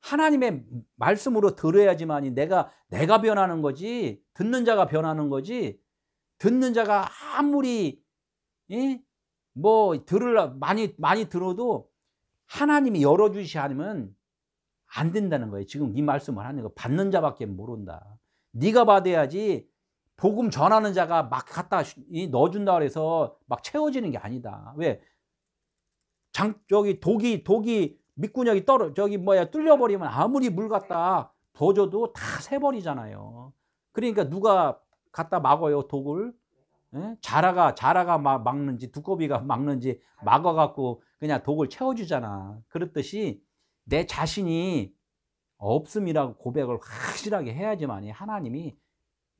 하나님의 말씀으로 들어야지만이 내가 변하는 거지, 듣는 자가 변하는 거지. 듣는 자가 아무리 뭐 많이 들어도 하나님이 열어주시 않으면 안 된다는 거예요. 지금 이 말씀을 하는 거 받는 자밖에 모른다. 네가 받아야지. 복음 전하는 자가 막 갖다 넣어준다 그래서 막 채워지는 게 아니다. 왜? 저기 독이 밑구녕이 뚫려버리면 아무리 물 갖다 부어줘도 다 새버리잖아요. 그러니까 누가 갖다 막어요, 독을? 자라가 막는지 두꺼비가 막는지 막아갖고 그냥 독을 채워주잖아. 그렇듯이 내 자신이 없음이라고 고백을 확실하게 해야지만 하나님이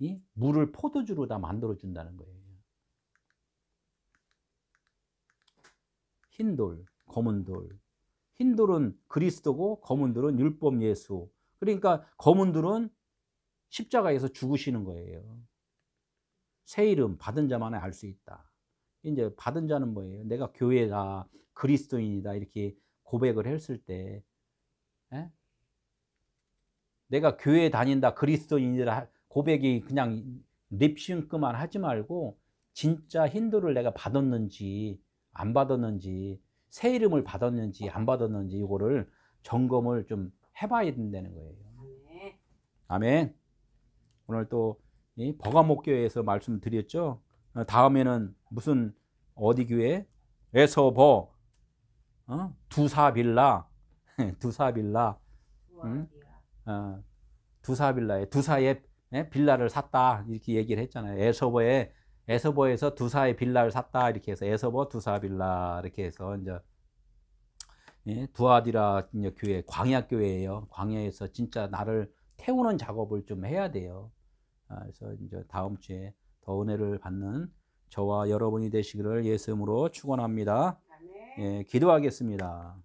이 물을 포도주로 다 만들어준다는 거예요. 흰돌, 검은돌. 흰돌은 그리스도고 검은돌은 율법 예수. 그러니까 검은돌은 십자가에서 죽으시는 거예요. 새 이름 받은 자만이 알 수 있다. 이제 받은 자는 뭐예요? 내가 교회다, 그리스도인이다 이렇게 고백을 했을 때, 내가 교회 다닌다, 그리스도인이다 고백이 그냥 립싱크만 하지 말고 진짜 흰돌을 내가 받았는지 안 받았는지, 새 이름을 받았는지 안 받았는지 이거를 점검을 좀 해봐야 된다는 거예요. 아멘. 오늘 또 버가목교회에서 말씀드렸죠. 다음에는 무슨 어디 교회? 에서버, 두사빌라, 두사빌라, 두사빌라에 두사의 빌라를 샀다 이렇게 얘기를 했잖아요. 에서버에서 두사의 빌라를 샀다 이렇게 해서 에서버 두사빌라 이렇게 해서 이제 두아디라 교회 광야 교회예요. 광야에서 진짜 나를 태우는 작업을 좀 해야 돼요. 그래서 이제 다음 주에 더 은혜를 받는 저와 여러분이 되시기를 예수 이름으로 축원합니다. 기도하겠습니다.